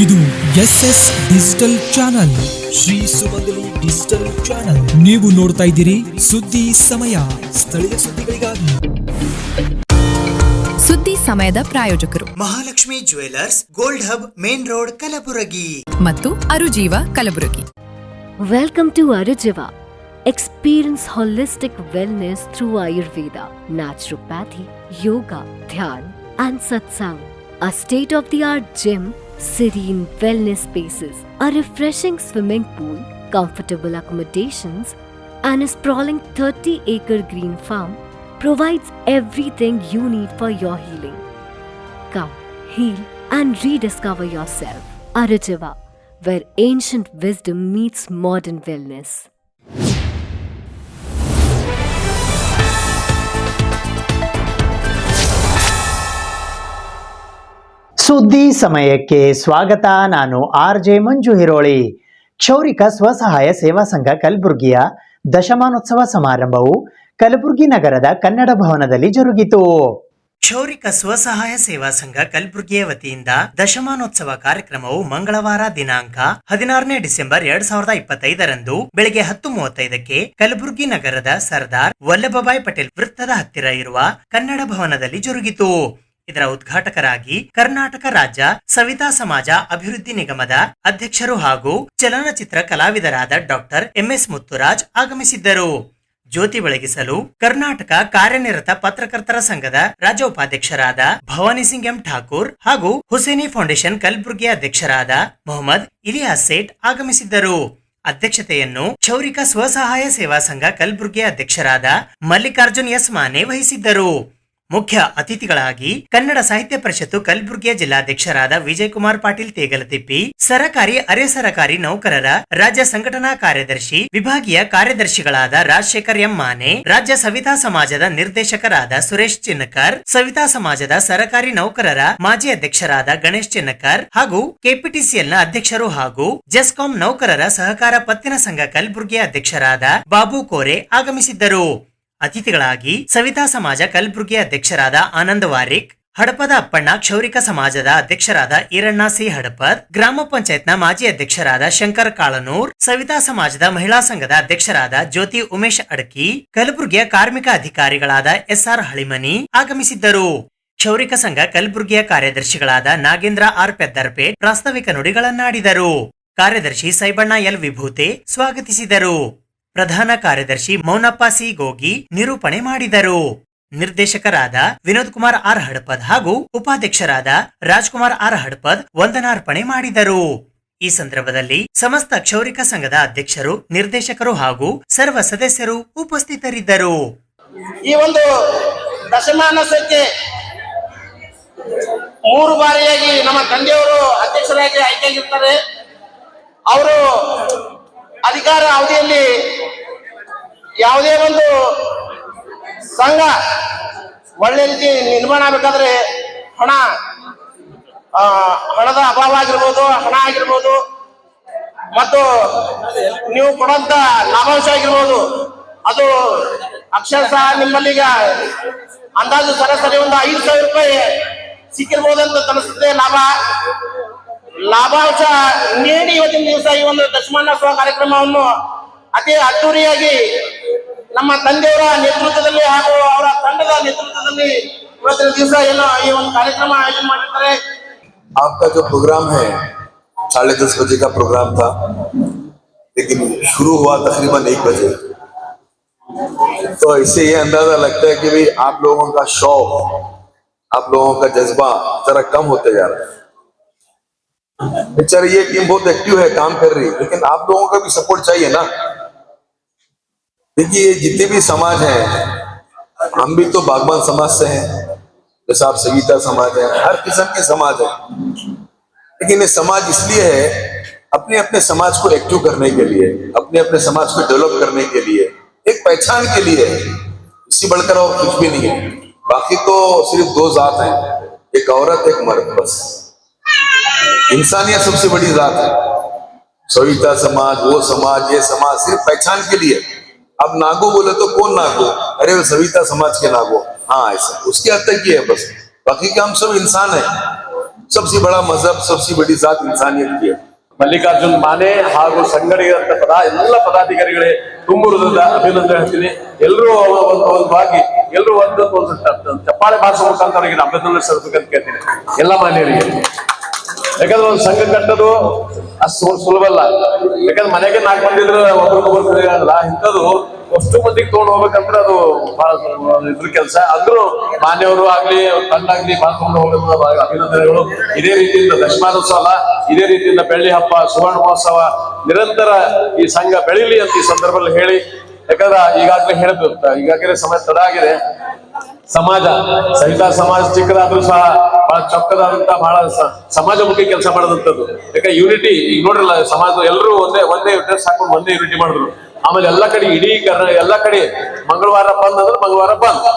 ಇದು SS digital channel, Shri ಸುಮಂಗಲಿ digital channel. ನೀವು ನೋಡ್ತಾ ಇದ್ದೀರಿ ಸುದ್ದಿ ಸಮಯ, ಸ್ಥಳೀಯ ಸುದ್ದಿಗಳಿಗಾಗಿ. ಸುದ್ದಿ ಸಮಯದ ಪ್ರಾಯೋಜಕರು Mahalakshmi jewellers, gold hub, main road, Kalaburagi ಮತ್ತು ಅರುಜೀವ Kalaburagi. Welcome to Arujiva. Experience holistic wellness through Ayurveda, naturopathy, yoga, dhyan, and satsang. A state-of-the-art gym, serene wellness spaces, a refreshing swimming pool, comfortable accommodations, and a sprawling 30-acre green farm provides everything you need for your healing. Come, heal, and rediscover yourself. Arujiva, where ancient wisdom meets modern wellness. ಸುದ್ದಿ ಸಮಯಕ್ಕೆ ಸ್ವಾಗತ. ನಾನು RJ ಮಂಜು ಹಿರೋಳಿ. ಕ್ಷೌರಿಕ ಸ್ವಸಹಾಯ ಸೇವಾ ಸಂಘ ಕಲಬುರಗಿಯ ದಶಮಾನೋತ್ಸವ ಸಮಾರಂಭವು ಕಲಬುರಗಿ ನಗರದ ಕನ್ನಡ ಭವನದಲ್ಲಿ ಜರುಗಿತು. ಕ್ಷೌರಿಕ ಸ್ವಸಹಾಯ ಸೇವಾ ಸಂಘ ಕಲಬುರಗಿಯ ವತಿಯಿಂದ ದಶಮಾನೋತ್ಸವ ಕಾರ್ಯಕ್ರಮವು ಮಂಗಳವಾರ ದಿನಾಂಕ 16ನೇ ಡಿಸೆಂಬರ್ 2025ರಂದು ಬೆಳಗ್ಗೆ 10:35ಕ್ಕೆ ಕಲಬುರಗಿ ನಗರದ ಸರ್ದಾರ್ ವಲ್ಲಭಭಾಯ್ ಪಟೇಲ್ ವೃತ್ತದ ಹತ್ತಿರ ಇರುವ ಕನ್ನಡ ಭವನದಲ್ಲಿ ಜರುಗಿತು. ಇದರ ಉದ್ಘಾಟಕರಾಗಿ ಕರ್ನಾಟಕ ರಾಜ್ಯ ಸವಿತಾ ಸಮಾಜ ಅಭಿವೃದ್ಧಿ ನಿಗಮದ ಅಧ್ಯಕ್ಷರು ಹಾಗೂ ಚಲನಚಿತ್ರ ಕಲಾವಿದರಾದ ಡಾಕ್ಟರ್ MS ಮುತ್ತುರಾಜ್ ಆಗಮಿಸಿದ್ದರು. ಜ್ಯೋತಿ ಬೆಳಗಿಸಲು ಕರ್ನಾಟಕ ಕಾರ್ಯನಿರತ ಪತ್ರಕರ್ತರ ಸಂಘದ ರಾಜ್ಯ ಉಪಾಧ್ಯಕ್ಷರಾದ ಭವಾನಿ ಸಿಂಗ್ M ಠಾಕೂರ್ ಹಾಗೂ ಹುಸೇನಿ ಫೌಂಡೇಶನ್ ಕಲಬುರಗಿ ಅಧ್ಯಕ್ಷರಾದ ಮೊಹಮ್ಮದ್ ಇಲಿಯಾಸ್ ಸೇಠ್ ಆಗಮಿಸಿದ್ದರು. ಅಧ್ಯಕ್ಷತೆಯನ್ನು ಕ್ಷೌರಿಕ ಸ್ವಸಹಾಯ ಸೇವಾ ಸಂಘ ಕಲಬುರಗಿ ಅಧ್ಯಕ್ಷರಾದ ಮಲ್ಲಿಕಾರ್ಜುನ್ S ಮಾನೆ ವಹಿಸಿದ್ದರು. ಮುಖ್ಯ ಅತಿಥಿಗಳಾಗಿ ಕನ್ನಡ ಸಾಹಿತ್ಯ ಪರಿಷತ್ತು ಕಲಬುರಗಿಯ ಜಿಲ್ಲಾಧ್ಯಕ್ಷರಾದ ವಿಜಯಕುಮಾರ್ ಪಾಟೀಲ್ ತೇಗಲತಿಪ್ಪಿ, ಸರಕಾರಿ ಅರೆ ಸರಕಾರಿ ನೌಕರರ ರಾಜ್ಯ ಸಂಘಟನಾ ಕಾರ್ಯದರ್ಶಿ, ವಿಭಾಗೀಯ ಕಾರ್ಯದರ್ಶಿಗಳಾದ ರಾಜಶೇಖರ್ M ಮಾನೆ, ರಾಜ್ಯ ಸವಿತಾ ಸಮಾಜದ ನಿರ್ದೇಶಕರಾದ ಸುರೇಶ್ ಚಿನ್ನಕರ್, ಸವಿತಾ ಸಮಾಜದ ಸರಕಾರಿ ನೌಕರರ ಮಾಜಿ ಅಧ್ಯಕ್ಷರಾದ ಗಣೇಶ್ ಚಿನ್ನಕರ್ ಹಾಗೂ KPTCL ನ ಅಧ್ಯಕ್ಷರು ಹಾಗೂ ಜೆಸ್ಕಾಂ ನೌಕರರ ಸಹಕಾರ ಪತ್ತಿನ ಸಂಘ ಕಲಬುರಗಿಯ ಅಧ್ಯಕ್ಷರಾದ ಬಾಬು ಕೋರೆ ಆಗಮಿಸಿದ್ದರು. ಅತಿಥಿಗಳಾಗಿ ಸವಿತಾ ಸಮಾಜ ಕಲಬುರಗಿ ಅಧ್ಯಕ್ಷರಾದ ಆನಂದ್ ವಾರಿಕ್, ಹಡಪದ ಅಪ್ಪಣ್ಣ ಕ್ಷೌರಿಕ ಸಮಾಜದ ಅಧ್ಯಕ್ಷರಾದ ಈರಣ್ಣ C ಹಡಪದ್, ಗ್ರಾಮ ಪಂಚಾಯತ್ನ ಮಾಜಿ ಅಧ್ಯಕ್ಷರಾದ ಶಂಕರ್ ಕಾಳನೂರ್, ಸವಿತಾ ಸಮಾಜದ ಮಹಿಳಾ ಸಂಘದ ಅಧ್ಯಕ್ಷರಾದ ಜ್ಯೋತಿ ಉಮೇಶ್ ಅಡಕಿ, ಕಲಬುರಗಿಯ ಕಾರ್ಮಿಕ ಅಧಿಕಾರಿಗಳಾದ SR ಹಳಿಮನಿ ಆಗಮಿಸಿದ್ದರು. ಕ್ಷೌರಿಕ ಸಂಘ ಕಲಬುರಗಿಯ ಕಾರ್ಯದರ್ಶಿಗಳಾದ ನಾಗೇಂದ್ರ R ಪೆದ್ದರ್ಪೇಟ್ ಪ್ರಾಸ್ತಾವಿಕ ನುಡಿಗಳನ್ನಾಡಿದರು. ಕಾರ್ಯದರ್ಶಿ ಸೈಬಣ್ಣ L ವಿಭೂತೆ ಸ್ವಾಗತಿಸಿದರು. ಪ್ರಧಾನ ಕಾರ್ಯದರ್ಶಿ ಮೌನಪ್ಪ C ಗೋಗಿ ನಿರೂಪಣೆ ಮಾಡಿದರು. ನಿರ್ದೇಶಕರಾದ ವಿನೋದ್ ಕುಮಾರ್ R ಹಡಪದ್ ಹಾಗೂ ಉಪಾಧ್ಯಕ್ಷರಾದ ರಾಜ್ಕುಮಾರ್ R ಹಡಪದ್ ವಂದನಾರ್ಪಣೆ ಮಾಡಿದರು. ಈ ಸಂದರ್ಭದಲ್ಲಿ ಸಮಸ್ತ ಕ್ಷೌರಿಕ ಸಂಘದ ಅಧ್ಯಕ್ಷರು, ನಿರ್ದೇಶಕರು ಹಾಗೂ ಸರ್ವ ಸದಸ್ಯರು ಉಪಸ್ಥಿತರಿದ್ದರು. ಈ ಒಂದು ದಶಮಾನೋತ್ಸವಕ್ಕೆ 3 ಬಾರಿಯಾಗಿ ನಮ್ಮ ತಂದೆಯವರು ಅಧ್ಯಕ್ಷರಾಗಿ ಆಯ್ಕೆಯಾಗಿರ್ತಾರೆ. ಅವರು ಅಧಿಕಾರ ಅವಧಿಯಲ್ಲಿ ಯಾವುದೇ ಒಂದು ಸಂಘ ಒಳ್ಳೆ ರೀತಿ ನಿರ್ಮಾಣ ಆಗಬೇಕಾದ್ರೆ ಹಣದ ಅಭಾವ ಆಗಿರ್ಬೋದು, ಹಣ ಆಗಿರ್ಬೋದು, ಮತ್ತು ನೀವು ಕೊಡುವಂತ ಲಾಭಾಂಶ ಆಗಿರ್ಬೋದು, ಅದು ಅಕ್ಷರಶಃ ನಿಮ್ಮಲ್ಲೀಗ ಅಂದಾಜು ಸರಾಸರಿ ಒಂದು 5,000 ರೂಪಾಯಿ ಸಿಕ್ಕಿರ್ಬೋದಂತ ಅನಿಸುತ್ತೆ. ಲಾಭಾಂಶ ನೀಡಿ ಇವತ್ತಿನ ದಿವಸ ಈ ಒಂದು ದಶಮಾನೋತ್ಸವ ಕಾರ್ಯಕ್ರಮವನ್ನು ಅತಿ ಅದ್ದೂರಿಯಾಗಿ ನಮ್ಮ ತಂದೆಯವರ ನೇತೃತ್ವದಲ್ಲಿ ಹಾಗೂ ಅವರ ತಂಡದ ನೇತೃತ್ವದಲ್ಲಿ ಇವತ್ತಿನ ದಿವಸ ಏನು ಈ ಒಂದು ಕಾರ್ಯಕ್ರಮ ಆಯೋಜನೆ ಮಾಡಿರ್ತಾರೆ. आपका जो प्रोग्राम है 10:30 बजे का प्रोग्राम था, लेकिन शुरू हुआ तकरीबन 1 बजे. तो इससे ये अंदाजा लगता है कि भाई आप लोगों का शौक, आप लोगों का जज्बा जरा कम होते जा रहा है. बेचारे ये टीम बहुत एक्टिव है, काम कर रही है, लेकिन आप लोगों का भी सपोर्ट चाहिए ना. देखिए जितने भी समाज हैं, हम भी तो बागबान समाज से हैं, जैसा आप सविता समाज है, हर किस्म के समाज है. लेकिन ये समाज इसलिए है अपने अपने समाज को एक्टिव करने के लिए, अपने अपने समाज को डेवलप करने के लिए, एक पहचान के लिए. इससे बढ़कर और कुछ भी नहीं है. बाकी तो सिर्फ 2 जात हैं, एक औरत एक मर्द, बस. इंसानियत सबसे बड़ी जात है. सविता समाज, वो समाज, ये समाज सिर्फ पहचान के लिए. अब नागो बोले तो कौन नागो? अरे वो सविता समाज के नागो, हाँ ऐसा उसके हद तक ही है बस. बाकी के हम सब इंसान है. सबसे बड़ा मजहब, सबसे बड़ी जात इंसानियत की है। ಮಲ್ಲಿಕಾರ್ಜುನ್ ಮಾನೆ ಹಾಗೂ ಸಂಘಟನೆಯ ಎಲ್ಲ ಪದಾಧಿಕಾರಿಗಳೇ ತುಂಬ ಹೃದಯದ ಅಭಿನಂದನೆ ಹೇಳ್ತೀನಿ. ಎಲ್ಲರೂ ಭಾಗಿ ಎಲ್ಲರೂ ಒಂದು ಚಪ್ಪಾಳೆ ಭಾಷೆ ಮುಖಾಂತರ ಅವರಿಗೆ ಅಭಿನಂದನೆ ಸಲ್ಲಿಸಬೇಕಂತ ಕೇಳ್ತೀನಿ ಎಲ್ಲ ಮಾನ್ಯರಿಗೆ. ಯಾಕಂದ್ರೆ ಒಂದು ಸಂಘ ಕಟ್ಟೋದು ಅಷ್ಟು ಸುಲಭ ಅಲ್ಲ. ಯಾಕಂದ್ರೆ ಮನೆಗೆ 4 ಮಂದಿ ಇದ್ರೆ ಒಬ್ರಿಗೊಬ್ರು ಆಗಲ್ಲ. ಇಂಥದ್ದು ಅಷ್ಟು ಮಂದಿಗೆ ತಗೊಂಡು ಹೋಗ್ಬೇಕಂದ್ರೆ ಅದು ಬಹಳ ಇದ್ರ ಕೆಲಸ. ಅಂದ್ರೂ ಮಾನ್ಯವರು ಆಗ್ಲಿ ತಂಡಾಗ್ಲಿ ಮಾಡ್ಕೊಂಡು ಹೋಗೋದು ಅಭಿನಂದನೆಗಳು. ಇದೇ ರೀತಿಯಿಂದ ದಶಮಾನೋತ್ಸವ, ಇದೇ ರೀತಿಯಿಂದ ಬೆಳ್ಳಿ ಹಬ್ಬ, ಸುವರ್ಣ ಮಹೋತ್ಸವ ನಿರಂತರ ಈ ಸಂಘ ಬೆಳಿಲಿ ಅಂತ ಈ ಸಂದರ್ಭದಲ್ಲಿ ಹೇಳಿ, ಯಾಕಂದ್ರೆ ಈಗಾಗಲೇ ಸಮಯ ತಡ ಆಗಿದೆ. ಸಮಾಜ ಸಹಿತಾ ಸಮಾಜ ಚಿಕ್ಕದಾದ್ರೂ ಸಹ ಬಹಳ ಚೊಕ್ಕದಾದಂತ ಬಹಳ ಸಮಾಜಮುಖಿ ಕೆಲಸ ಮಾಡೋದಂಥದ್ದು. ಯಾಕಂದ್ರೆ ಯೂನಿಟಿ ಈಗ ನೋಡ್ರಲ್ಲ, ಸಮಾಜ ಎಲ್ಲರೂ ಒಂದೇ ಡ್ರೆಸ್ ಹಾಕೊಂಡು ಒಂದೇ ಯೂನಿಟಿ ಮಾಡಿದ್ರು. ಆಮೇಲೆ ಎಲ್ಲ ಕಡೆ ಇಡೀ ಎಲ್ಲ ಕಡೆ ಮಂಗಳವಾರ ಬಂದ್ ಅಂದ್ರೆ ಮಂಗಳವಾರ ಬಂದ್.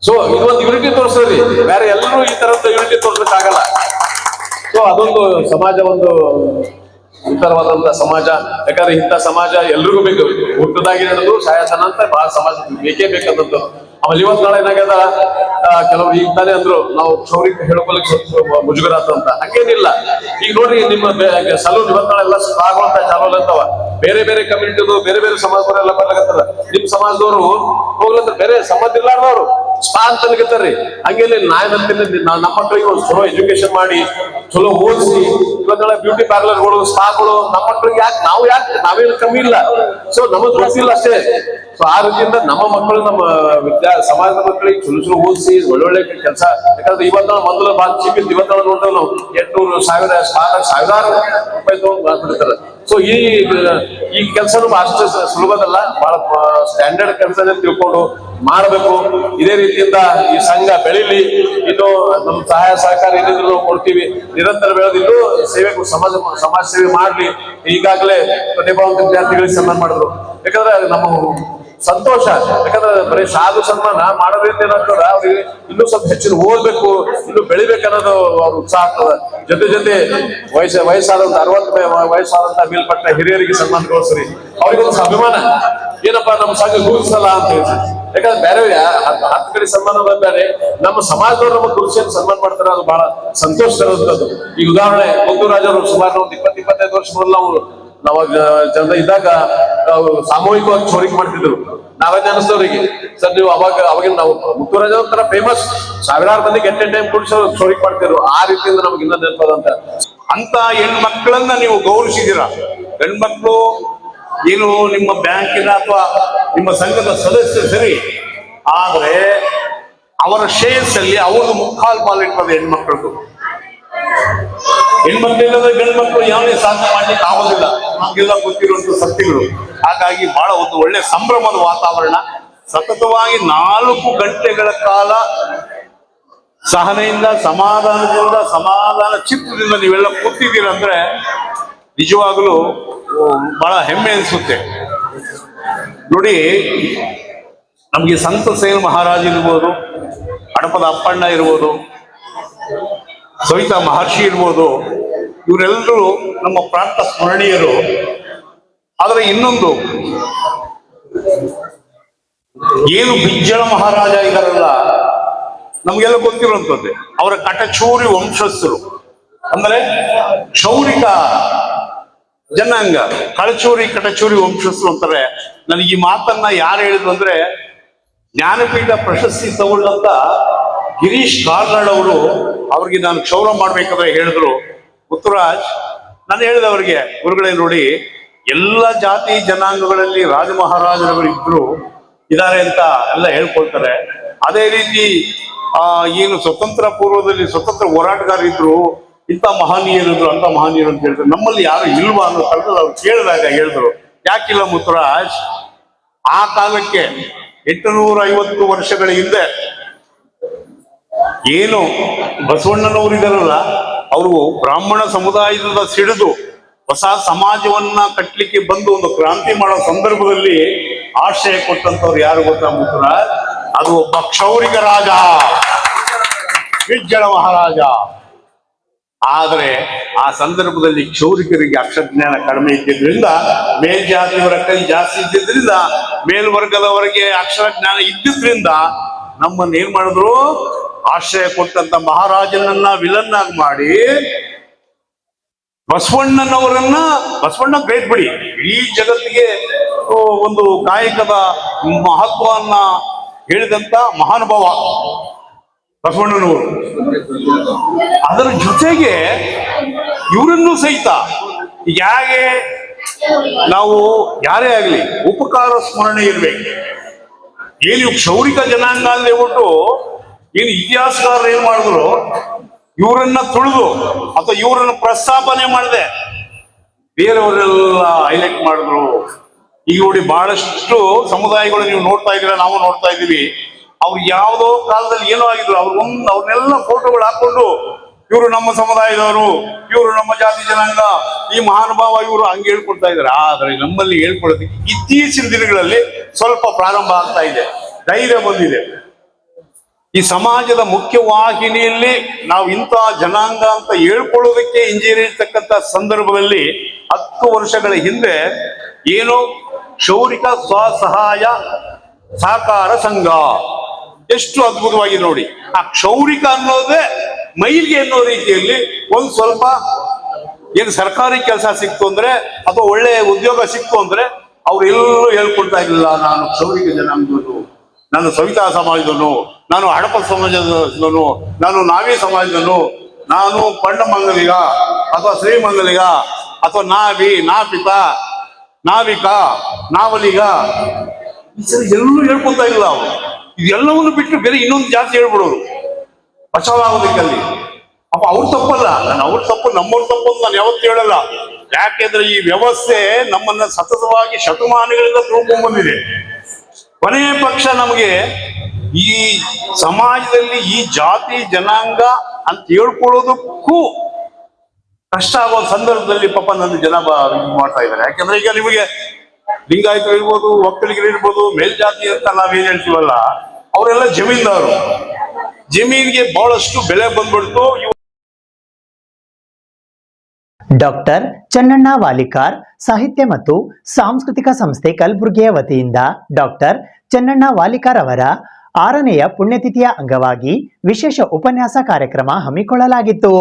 ಸೊ ಇದೊಂದು ಯೂನಿಟಿ ತೋರಿಸ್ರಿ, ಬೇರೆ ಎಲ್ಲರೂ ಈ ತರದ ಯೂನಿಟಿ ತೋರ್ಸಕ್ಕಾಗಲ್ಲ. ಸೊ ಅದೊಂದು ಸಮಾಜ ಒಂದು ಉತ್ತರವಾದಂತ ಸಮಾಜ. ಯಾಕಂದ್ರೆ ಇಂಥ ಸಮಾಜ ಎಲ್ರಿಗೂ ಬೇಕು. ಹುಟ್ಟದಾಗಿ ನಡೆದು ಸಾಯತನ ಅಂತ ಬಹಳ ಸಮಾಜ ಬೇಕೇ ಬೇಕಾದದ್ದು. ಆಮೇಲೆ ಇವತ್ತು ನಾಳೆ ಏನಾಗ್ಯದ, ಕೆಲವರು ಈಗ ತಾನೇ ಅಂದ್ರು ನಾವು ಕ್ಷೌರಿಕ ಹೇಳ್ಕೊಲಿಕ್ಕೆ ಸ್ವಲ್ಪ ಮುಜುಗರ ಅಂತ. ಹಂಗೇನಿಲ್ಲ. ಈಗ ನೋಡ್ರಿ, ನಿಮ್ಮ ಸಲೂನ್ ಇವತ್ತು ನಾಳೆ ಎಲ್ಲ ಆಗುವಂತ ಚಾಲೂ ಇರ್ತಾವ. ಬೇರೆ ಬೇರೆ ಕಮ್ಯುನಿಟಿದು ಬೇರೆ ಬೇರೆ ಸಮಾಜದವರೆಲ್ಲ ಬರ್ಲಾಗತ್ತಾರ. ನಿಮ್ ಸಮಾಜದವರು ಹೋಗ್ಲತ್ತ ಬೇರೆ ಸಂಬಂಧ ಇರ್ಲಾರ್ದವ್ರು ಸ್ಪಾ ಅಂತ ಅನ್ಕತ್ತಾರ್ರಿ. ಹಂಗೇಲಿ ನಮ್ಮ ಮಕ್ಕಳಿಗೆ ಒಂದು ಚಲೋ ಎಜುಕೇಶನ್ ಮಾಡಿ ಚಲೋ ಓದಿಸಿ ಇವತ್ತೆಲ್ಲ ಬ್ಯೂಟಿ ಪಾರ್ಲರ್ಗಳು, ಸ್ಪಾಗಳು ನಮ್ಮ ಮಕ್ಕಳಿಗೆ ಯಾಕೆ ನಾವೇನು ಕಮ್ಮಿ ಇಲ್ಲ. ಸೊ ನಮಗ್ ಗೊತ್ತಿಲ್ಲ ಅಷ್ಟೇ. ಸೊ ಆ ರೀತಿಯಿಂದ ನಮ್ಮ ಮಕ್ಕಳು, ನಮ್ಮ ಸಮಾಜದ ಮಕ್ಕಳಿಗೆ ಚಲೋ ಓದಿಸಿ ಒಳ್ಳೊಳ್ಳೆ ಕೆಲಸ. ಯಾಕಂದ್ರೆ ಇವತ್ತ ಮೊದಲು ಬಾಳ ಚೀಪ್ ಇತ್ತು. ಇವತ್ತ ನೋಡ್ತೇವೆ ನಾವು 800, 1000 ಸಾವಿರಾರು ರೂಪಾಯಿ ತಗೊಂಡು ಮಾಡ್ಬಿಡ್ತಾರೆ. ಸೊ ಈ ಕೆಲಸನೂ ಅಷ್ಟು ಸುಲಭದಲ್ಲ, ಬಹಳ ಸ್ಟ್ಯಾಂಡರ್ಡ್ ಕೆಲಸನೇ ತಿಳ್ಕೊಂಡು ಮಾಡಬೇಕು. ಇದೇ ರೀತಿಯಿಂದ ಈ ಸಂಘ ಬೆಳಿಲಿ. ಇನ್ನು ನಮ್ಮ ಸಹಾಯ ಸಹಕಾರ ಏನಿದ್ರು ನಾವು ಕೊಡ್ತೀವಿ. ನಿರಂತರ ಬೆಳೆದು ಇನ್ನೂ ಸಮಾಜ ಸೇವೆ ಮಾಡ್ಲಿ. ಈಗಾಗಲೇ ಪ್ರತಿಭಾವಂತ ವಿದ್ಯಾರ್ಥಿಗಳಿಗೆ ಸನ್ಮಾನ ಮಾಡಿದ್ರು. ಯಾಕಂದ್ರೆ ನಮ್ಮ ಸಂತೋಷ. ಯಾಕಂದ್ರೆ ಬರೀ ಸಾಧು ಸನ್ಮಾನ ಮಾಡೋದ್ರಿಂದ ಏನಾಗ್ತದ, ಅವ್ರಿಗೆ ಇನ್ನೂ ಸ್ವಲ್ಪ ಹೆಚ್ಚಿನ ಓದ್ಬೇಕು, ಇನ್ನು ಬೆಳಿಬೇಕನ್ನೋದು ಅವ್ರ ಉತ್ಸಾಹ ಆಗ್ತದ. ಜೊತೆ ವಯಸ್ಸಾದಂತ 60 ವಯಸ್ಸಾದಂತ ಮೇಲ್ಪಟ್ಟ ಹಿರಿಯರಿಗೆ ಸನ್ಮಾನಗೊಳಿಸ್ರಿ. ಅವ್ರಿಗೊಂದು ಅಭಿಮಾನ, ಏನಪ್ಪಾ ನಮ್ಮ ಸಂಘ ಗುರುತಿಸಲ್ಲ ಅಂತ ಹೇಳಿ. ಯಾಕಂದ್ರೆ ಬೇರೆ 10 ಕಡೆ ಸನ್ಮಾನ ಬಂದರೆ ನಮ್ಮ ಸಮಾಜದವ್ರು ನಮ್ಮ ಗುರುತಿಸಿ ಸನ್ಮಾನ ಮಾಡ್ತಾರೆ. ಅದು ಬಹಳ ಸಂತೋಷ ತರುವಂತದ್ದು. ಈಗ ಉದಾಹರಣೆ ಮುತ್ತುರಾಜ್ ಅವರು ಸುಮಾರು ಒಂದು 20-25 ವರ್ಷ ಮೊದಲು ನಾವು ಜನರ ಇದ್ದಾಗ ಸಾಮೂಹಿಕವಾಗಿ ಚೋರಿಕೆ ಮಾಡ್ತಿದ್ರು. ನಾವೇನ್ ಅನಿಸ್ತವ್ರಿಗೆ, ಸರ್ ನೀವು ಅವಾಗಿನ ನಾವು ಮುತ್ತುರಾಜ್ ತರ ಫೇಮಸ್, ಸಾವಿರಾರು ಮಂದಿಗೆ ಎಟ್ ಎ ಟೈಮ್ ಕುಡಿಸೋ ಚೋರಿಕೆ ಮಾಡ್ತಿದ್ರು. ಆ ರೀತಿಯಿಂದ ನಮ್ಗೆ ಇನ್ನೂ ನೆನಪದಂತ ಅಂತ ಹೆಣ್ಮಕ್ಳನ್ನ ನೀವು ಗೌರವಿಸಿದ್ದೀರಾ. ಗಂಡ್ಮಕ್ಳು ಏನು ನಿಮ್ಮ ಬ್ಯಾಂಕಿನ ಅಥವಾ ನಿಮ್ಮ ಸಂಘದ ಸದಸ್ಯ ಸರಿ, ಆದ್ರೆ ಅವರ ಶೇರ್ಸ್ ಅಲ್ಲಿ ಅವ್ರದ್ದು ಮುಕ್ಕಾಲು ಪಾಲಿರ್ತದೆ ಹೆಣ್ಮಕ್ಳದ್ದು. ಹೆಣ್ಮಕ್ಳಿಲ್ಲದ ಗಂಡು ಮಕ್ಕಳು ಯಾವುದೇ ಸಾಧನೆ ಮಾಡ್ಲಿಕ್ಕೆ ಆಗೋದಿಲ್ಲ. ನಮ್ಗೆಲ್ಲ ಗೊತ್ತಿರುವಂತ ಸತ್ಯಗಳು. ಹಾಗಾಗಿ ಬಹಳ ಒಂದು ಒಳ್ಳೆ ಸಂಭ್ರಮದ ವಾತಾವರಣ. ಸತತವಾಗಿ 4 ಗಂಟೆಗಳ ಕಾಲ ಸಹನೆಯಿಂದ, ಸಮಾಧಾನದಿಂದ, ಸಮಾಧಾನ ಚಿತ್ತದಿಂದ ನೀವೆಲ್ಲ ಕೂತಿದ್ದೀರಂದ್ರೆ ನಿಜವಾಗಲೂ ಬಹಳ ಹೆಮ್ಮೆ ಅನಿಸುತ್ತೆ. ನೋಡಿ, ನಮ್ಗೆ ಸಂತ ಸೇನ ಮಹಾರಾಜ್ ಇರ್ಬೋದು, ಹಡಪದ ಅಪ್ಪಣ್ಣ ಇರ್ಬೋದು, ಸವಿತಾ ಮಹರ್ಷಿ ಇರ್ಬೋದು, ಇವರೆಲ್ಲರೂ ನಮ್ಮ ಪ್ರಾಂತ ಸ್ಮರಣೀಯರು. ಆದರೆ ಇನ್ನೊಂದು ಏನು ಬಿಜ್ಜಳ ಮಹಾರಾಜ ಇದಾರಲ್ಲ, ನಮ್ಗೆಲ್ಲ ಗೊತ್ತಿರುವಂತದ್ದೇ. ಅವರ ಕಟಚೂರಿ ವಂಶಸ್ಥರು, ಅಂದ್ರೆ ಕ್ಷೌರಿಕ ಜನಾಂಗ, ಕಟಚೂರಿ ವಂಶಸ್ಥರು ಅಂತಾರೆ. ನನಗೆ ಈ ಮಾತನ್ನ ಯಾರು ಹೇಳಿದ್ರು ಅಂದ್ರೆ, ಜ್ಞಾನಪೀಠ ಪ್ರಶಸ್ತಿ ತಗೊಳ್ಳಂತ ಗಿರೀಶ್ ಕಾರ್ನಾಡ್ ಅವರು ಅವ್ರಿಗೆ ನಾನು ಕ್ಷೌರ ಮಾಡ್ಬೇಕಾದ್ರೆ ಹೇಳಿದ್ರು, ಮುತ್ತುರಾಜ್, ನಾನು ಹೇಳಿದೆ ಅವ್ರಿಗೆ, ಗುರುಗಳೇ ನೋಡಿ, ಎಲ್ಲ ಜಾತಿ ಜನಾಂಗಗಳಲ್ಲಿ ರಾಜ ಮಹಾರಾಜರವರು ಇದ್ದಾರೆ ಅಂತ ಎಲ್ಲ ಹೇಳ್ಕೊಳ್ತಾರೆ. ಅದೇ ರೀತಿ ಏನು ಸ್ವತಂತ್ರ ಪೂರ್ವದಲ್ಲಿ ಸ್ವತಂತ್ರ ಹೋರಾಟಗಾರರಿದ್ರು, ಇಂಥ ಮಹನೀಯರಿದ್ರು, ಅಂತ ಮಹನೀಯರು ಅಂತ ಹೇಳಿದ್ರು. ನಮ್ಮಲ್ಲಿ ಯಾರು ಇಲ್ವಾ ಅನ್ನೋ ಕಾಲದಲ್ಲಿ ಅವ್ರು ಕೇಳಿದಾಗ ಹೇಳಿದ್ರು, ಯಾಕಿಲ್ಲ ಮುತ್ತುರಾಜ್, ಆ ಕಾಲಕ್ಕೆ 850 ವರ್ಷಗಳ ಹಿಂದೆ ಏನು ಬಸವಣ್ಣನವರು ಇದಾರಲ್ಲ, ಅವರು ಬ್ರಾಹ್ಮಣ ಸಮುದಾಯದಿಂದ ಸಿಡಿದು ಹೊಸ ಸಮಾಜವನ್ನ ಕಟ್ಟಲಿಕ್ಕೆ ಬಂದು ಒಂದು ಕ್ರಾಂತಿ ಮಾಡೋ ಸಂದರ್ಭದಲ್ಲಿ ಆಶ್ರಯ ಕೊಟ್ಟಂತವ್ರು ಯಾರು ಗೊತ್ತಾ ಮುತ್ತುರಾಜ್? ಅದು ಒಬ್ಬ ಕ್ಷೌರಿಕ ರಾಜ, ಬಿಜ್ಜಳ ಮಹಾರಾಜ. ಆದ್ರೆ ಆ ಸಂದರ್ಭದಲ್ಲಿ ಕ್ಷೌರಿಕರಿಗೆ ಅಕ್ಷರಜ್ಞಾನ ಕಡಿಮೆ ಇದ್ದಿದ್ರಿಂದ, ಮೇಲ್ಜಾತಿಯವರ ಕೈ ಜಾಸ್ತಿ ಇದ್ದಿದ್ರಿಂದ, ಮೇಲ್ವರ್ಗದವರಿಗೆ ಅಕ್ಷರ ಜ್ಞಾನ ಇದ್ದಿದ್ರಿಂದ ನಮ್ಮನ್ನ ಏನ್ ಮಾಡಿದ್ರು, ಆಶ್ರಯ ಕೊಟ್ಟಂತ ಮಹಾರಾಜನನ್ನ ವಿಲನ್ ಆಗಿ ಮಾಡಿ ಬಸವಣ್ಣ ಗ್ರೇಟ್ ಬಿಡಿ, ಇಡೀ ಜಗತ್ತಿಗೆ ಒಂದು ಕಾಯಕದ ಮಹತ್ವವನ್ನ ಹೇಳಿದಂತ ಮಹಾನುಭಾವ ಬಸವಣ್ಣನವರು. ಅದರ ಜೊತೆಗೆ ಇವರನ್ನು ಸಹಿತ ಹೇಗೆ ನಾವು ಯಾರೇ ಆಗ್ಲಿ ಉಪಕಾರ ಸ್ಮರಣೆ ಇರ್ಬೇಕು. ಏನು ಕ್ಷೌರಿಕ ಜನಾಂಗ ಅಂತ ಹೇಳ್ಬಿಟ್ಟು ಏನು ಇತಿಹಾಸಗಾರರು ಏನ್ ಮಾಡಿದ್ರು, ಇವರನ್ನ ತುಳಿದು ಅಥವಾ ಇವರನ್ನ ಪ್ರಸ್ತಾಪನೆ ಮಾಡದೆ ಬೇರೆಯವರೆಲ್ಲ ಹೈಲೈಟ್ ಮಾಡಿದ್ರು. ಈಗ ನೋಡಿ ಬಹಳಷ್ಟು ಸಮುದಾಯಗಳು ನೀವು ನೋಡ್ತಾ ಇದ್ದೀರಾ, ನಾವು ನೋಡ್ತಾ ಇದ್ದೀವಿ. ಅವ್ರು ಯಾವುದೋ ಕಾಲದಲ್ಲಿ ಏನೋ ಆಗಿದ್ರು, ಅವ್ರನ್ನೆಲ್ಲ ಫೋಟೋಗಳು ಹಾಕೊಂಡು ಇವರು ನಮ್ಮ ಸಮುದಾಯದವರು, ಇವರು ನಮ್ಮ ಜಾತಿ ಜನಾಂಗ, ಈ ಮಹಾನುಭಾವ ಇವರು ಹಂಗೆ ಹೇಳ್ಕೊಡ್ತಾ ಇದ್ದಾರೆ. ಆದ್ರೆ ನಮ್ಮಲ್ಲಿ ಹೇಳ್ಕೊಳ್ಳೋದಕ್ಕೆ ಇತ್ತೀಚಿನ ದಿನಗಳಲ್ಲಿ ಸ್ವಲ್ಪ ಪ್ರಾರಂಭ ಆಗ್ತಾ ಇದೆ, ಧೈರ್ಯ ಬಂದಿದೆ. ಈ ಸಮಾಜದ ಮುಖ್ಯ ವಾಹಿನಿಯಲ್ಲಿ ನಾವು ಇಂಥ ಜನಾಂಗ ಅಂತ ಹೇಳ್ಕೊಳ್ಳೋದಕ್ಕೆ ಹಿಂಜರಿರ್ತಕ್ಕಂಥ ಸಂದರ್ಭದಲ್ಲಿ 10 ವರ್ಷಗಳ ಹಿಂದೆ ಏನೋ ಕ್ಷೌರಿಕ ಸ್ವಸಹಾಯ ಸಹಕಾರ ಸಂಘ ಎಷ್ಟು ಅದ್ಭುತವಾಗಿದೆ ನೋಡಿ. ಆ ಕ್ಷೌರಿಕ ಅನ್ನೋದೇ ಮೈಲಿಗೆ ಅನ್ನೋ ರೀತಿಯಲ್ಲಿ ಒಂದು ಸ್ವಲ್ಪ ಏನು ಸರ್ಕಾರಿ ಕೆಲಸ ಸಿಕ್ತು ಅಂದ್ರೆ ಅಥವಾ ಒಳ್ಳೆ ಉದ್ಯೋಗ ಸಿಕ್ತು ಅಂದ್ರೆ ಅವ್ರೆಲ್ಲೂ ಹೇಳ್ಕೊಡ್ತಾ ಇರ್ಲಿಲ್ಲ, ನಾನು ಕ್ಷೌರಿಕ ಜನಾಂಗದವನು, ನಾನು ಸವಿತಾ ಸಮಾಜದವನು, ನಾನು ಹಡಪ ಸಮಾಜದವನು, ನಾನು ನಾವಿ ಸಮಾಜದವನು, ನಾನು ಪಂಡಮಂಗಲಿಗ ಅಥವಾ ಶ್ರೀಮಂಗಲಿಗ ಅಥವಾ ನಾಪಿತ, ನಾವಿಕ, ನಾವಲಿಗ, ಎಲ್ಲೂ ಹೇಳ್ಕೊತಾ ಇಲ್ಲ. ಅವರು ಇದೆಲ್ಲವನ್ನು ಬಿಟ್ಟು ಬೇರೆ ಇನ್ನೊಂದು ಜಾತಿ ಹೇಳ್ಬಿಡೋರು ಬಚಾವಾಗೋದಕ್ಕಲ್ಲಿ. ಅಪ್ಪ ಅವ್ರ ತಪ್ಪಲ್ಲ, ನಾನು ಅವ್ರ ತಪ್ಪು ನಮ್ಮವ್ರ ತಪ್ಪು ಅಂತ ನಾನು ಯಾವತ್ತೂ ಹೇಳಲ್ಲ. ಯಾಕೆಂದ್ರೆ ಈ ವ್ಯವಸ್ಥೆ ನಮ್ಮನ್ನ ಸತತವಾಗಿ ಶತಮಾನಗಳಿಂದ ತುಂಬಿಕೊಂಡು ಬಂದಿದೆ. ಕೊನೆಯ ಪಕ್ಷ ನಮಗೆ ಈ ಸಮಾಜದಲ್ಲಿ ಈ ಜಾತಿ ಜನಾಂಗ ಅಂತ ಹೇಳ್ಕೊಳ್ಳೋದಕ್ಕೂ ಕಷ್ಟ ಆಗೋ ಸಂದರ್ಭದಲ್ಲಿ ಪಾಪ ನನ್ನ ಜನ ಮಾಡ್ತಾ ಇದ್ದಾರೆ. ಯಾಕಂದ್ರೆ ಈಗ ನಿಮಗೆ ಲಿಂಗಾಯತರು ಇರ್ಬೋದು, ಒಕ್ಕಲಿಗರು ಇರ್ಬೋದು, ಮೇಲ್ಜಾತಿ ಅಂತ ನಾವೇನ್ ಹೇಳ್ತೀವಲ್ಲ, ಅವರೆಲ್ಲ ಜಮೀನ್ದಾರು. ಜಮೀನಿಗೆ ಬಹಳಷ್ಟು ಬೆಲೆ ಬಂದ್ಬಿಡ್ತು. ಡಾಕ್ಟರ್ ಚನ್ನಣ್ಣ ವಾಲಿಕಾರ್ ಸಾಹಿತ್ಯ ಮತ್ತು ಸಾಂಸ್ಕೃತಿಕ ಸಂಸ್ಥೆ ಕಲಬುರಗಿಯ ವತಿಯಿಂದ ಡಾಕ್ಟರ್ ಚನ್ನಣ್ಣ ವಾಲಿಕಾರ್ ಅವರ 6ನೆಯ ಪುಣ್ಯತಿಥಿಯ ಅಂಗವಾಗಿ ವಿಶೇಷ ಉಪನ್ಯಾಸ ಕಾರ್ಯಕ್ರಮ ಹಮ್ಮಿಕೊಳ್ಳಲಾಗಿತ್ತು.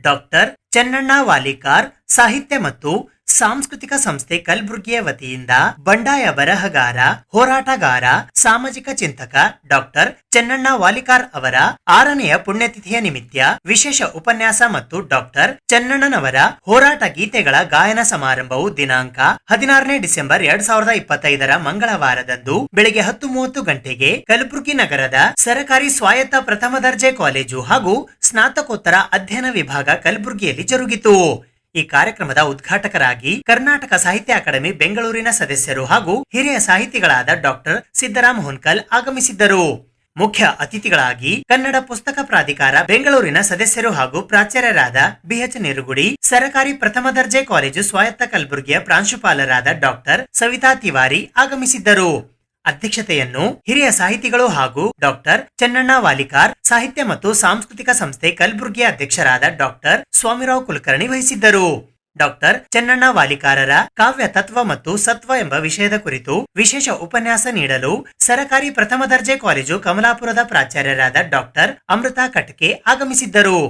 ಡಾಕ್ಟರ್ ಚನ್ನಣ್ಣ ವಾಲಿಕಾರ್ ಸಾಹಿತ್ಯ ಮತ್ತು ಸಾಂಸ್ಕೃತಿಕ ಸಂಸ್ಥೆ ಕಲಬುರಗಿಯ ವತಿಯಿಂದ ಬಂಡಾಯ ಬರಹಗಾರ, ಹೋರಾಟಗಾರ, ಸಾಮಾಜಿಕ ಚಿಂತಕ ಡಾಕ್ಟರ್ ಚನ್ನಣ್ಣ ವಾಲಿಕಾರ್ ಅವರ 6ನೆಯ ಪುಣ್ಯತಿಥಿಯ ನಿಮಿತ್ತ ವಿಶೇಷ ಉಪನ್ಯಾಸ ಮತ್ತು ಡಾಕ್ಟರ್ ಚನ್ನಣ್ಣನವರ ಹೋರಾಟ ಗೀತೆಗಳ ಗಾಯನ ಸಮಾರಂಭವು ದಿನಾಂಕ 16ನೇ ಡಿಸೆಂಬರ್ 2025 ಮಂಗಳವಾರದಂದು ಬೆಳಗ್ಗೆ 10:30 ಗಂಟೆಗೆ ಕಲಬುರಗಿ ನಗರದ ಸರಕಾರಿ ಸ್ವಾಯತ್ತ ಪ್ರಥಮ ದರ್ಜೆ ಕಾಲೇಜು ಹಾಗೂ ಸ್ನಾತಕೋತ್ತರ ಅಧ್ಯಯನ ವಿಭಾಗ ಕಲಬುರಗಿಯಲ್ಲಿ ಜರುಗಿತು. ಈ ಕಾರ್ಯಕ್ರಮದ ಉದ್ಘಾಟಕರಾಗಿ ಕರ್ನಾಟಕ ಸಾಹಿತ್ಯ ಅಕಾಡೆಮಿ ಬೆಂಗಳೂರಿನ ಸದಸ್ಯರು ಹಾಗೂ ಹಿರಿಯ ಸಾಹಿತಿಗಳಾದ ಡಾಕ್ಟರ್ ಸಿದ್ದರಾಮ್ ಹೊನ್ಕಲ್ ಆಗಮಿಸಿದ್ದರು. ಮುಖ್ಯ ಅತಿಥಿಗಳಾಗಿ ಕನ್ನಡ ಪುಸ್ತಕ ಪ್ರಾಧಿಕಾರ ಬೆಂಗಳೂರಿನ ಸದಸ್ಯರು ಹಾಗೂ ಪ್ರಾಚಾರ್ಯರಾದ BH ನಿರುಗುಡಿ, ಸರಕಾರಿ ಪ್ರಥಮ ದರ್ಜೆ ಕಾಲೇಜು ಸ್ವಾಯತ್ತ ಕಲಬುರಗಿಯ ಪ್ರಾಂಶುಪಾಲರಾದ ಡಾಕ್ಟರ್ ಸವಿತಾ ತಿವಾರಿ ಆಗಮಿಸಿದ್ದರು. ಅಧ್ಯಕ್ಷತೆಯನ್ನು ಹಿರಿಯ ಸಾಹಿತಿಗಳು ಹಾಗೂ ಡಾಕ್ಟರ್ ಚನ್ನಣ್ಣ ವಾಲಿಕಾರ್ ಸಾಹಿತ್ಯ ಮತ್ತು ಸಾಂಸ್ಕೃತಿಕ ಸಂಸ್ಥೆ ಕಲಬುರಗಿಯ ಅಧ್ಯಕ್ಷರಾದ ಡಾಕ್ಟರ್ ಸ್ವಾಮಿರಾವ್ ಕುಲಕರ್ಣಿ ವಹಿಸಿದ್ದರು. ಡಾಕ್ಟರ್ ಚನ್ನಣ್ಣ ವಾಲಿಕಾರರ ಕಾವ್ಯ ತತ್ವ ಮತ್ತು ಸತ್ವ ಎಂಬ ವಿಷಯದ ಕುರಿತು ವಿಶೇಷ ಉಪನ್ಯಾಸ ನೀಡಲು ಸರಕಾರಿ ಪ್ರಥಮ ದರ್ಜೆ ಕಾಲೇಜು ಕಮಲಾಪುರದ ಪ್ರಾಚಾರ್ಯರಾದ ಡಾಕ್ಟರ್ ಅಮೃತಾ ಕಟ್ಕೆ ಆಗಮಿಸಿದ್ದರು.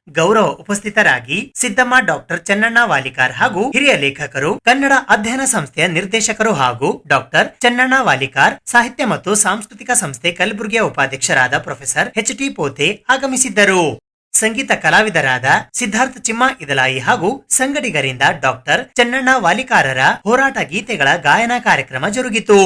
ಗೌರವ ಉಪಸ್ಥಿತರಾಗಿ ಸಿದ್ದಮ್ಮ ಡಾಕ್ಟರ್ ಚನ್ನಣ್ಣ ವಾಲಿಕಾರ್ ಹಾಗೂ ಹಿರಿಯ ಲೇಖಕರು, ಕನ್ನಡ ಅಧ್ಯಯನ ಸಂಸ್ಥೆಯ ನಿರ್ದೇಶಕರು ಹಾಗೂ ಡಾಕ್ಟರ್ ಚನ್ನಣ್ಣ ವಾಲಿಕಾರ್ ಸಾಹಿತ್ಯ ಮತ್ತು ಸಾಂಸ್ಕೃತಿಕ ಸಂಸ್ಥೆ ಕಲಬುರಗಿಯ ಉಪಾಧ್ಯಕ್ಷರಾದ ಪ್ರೊಫೆಸರ್ HT ಪೋತೆ ಆಗಮಿಸಿದ್ದರು. ಸಂಗೀತ ಕಲಾವಿದರಾದ ಸಿದ್ಧಾರ್ಥ ಚಿಮ್ಮ ಇದಲಾಯಿ ಹಾಗೂ ಸಂಗಡಿಗರಿಂದ ಡಾಕ್ಟರ್ ಚನ್ನಣ್ಣ ವಾಲಿಕಾರರ ಹೋರಾಟ ಗೀತೆಗಳ ಗಾಯನ ಕಾರ್ಯಕ್ರಮ ಜರುಗಿತು.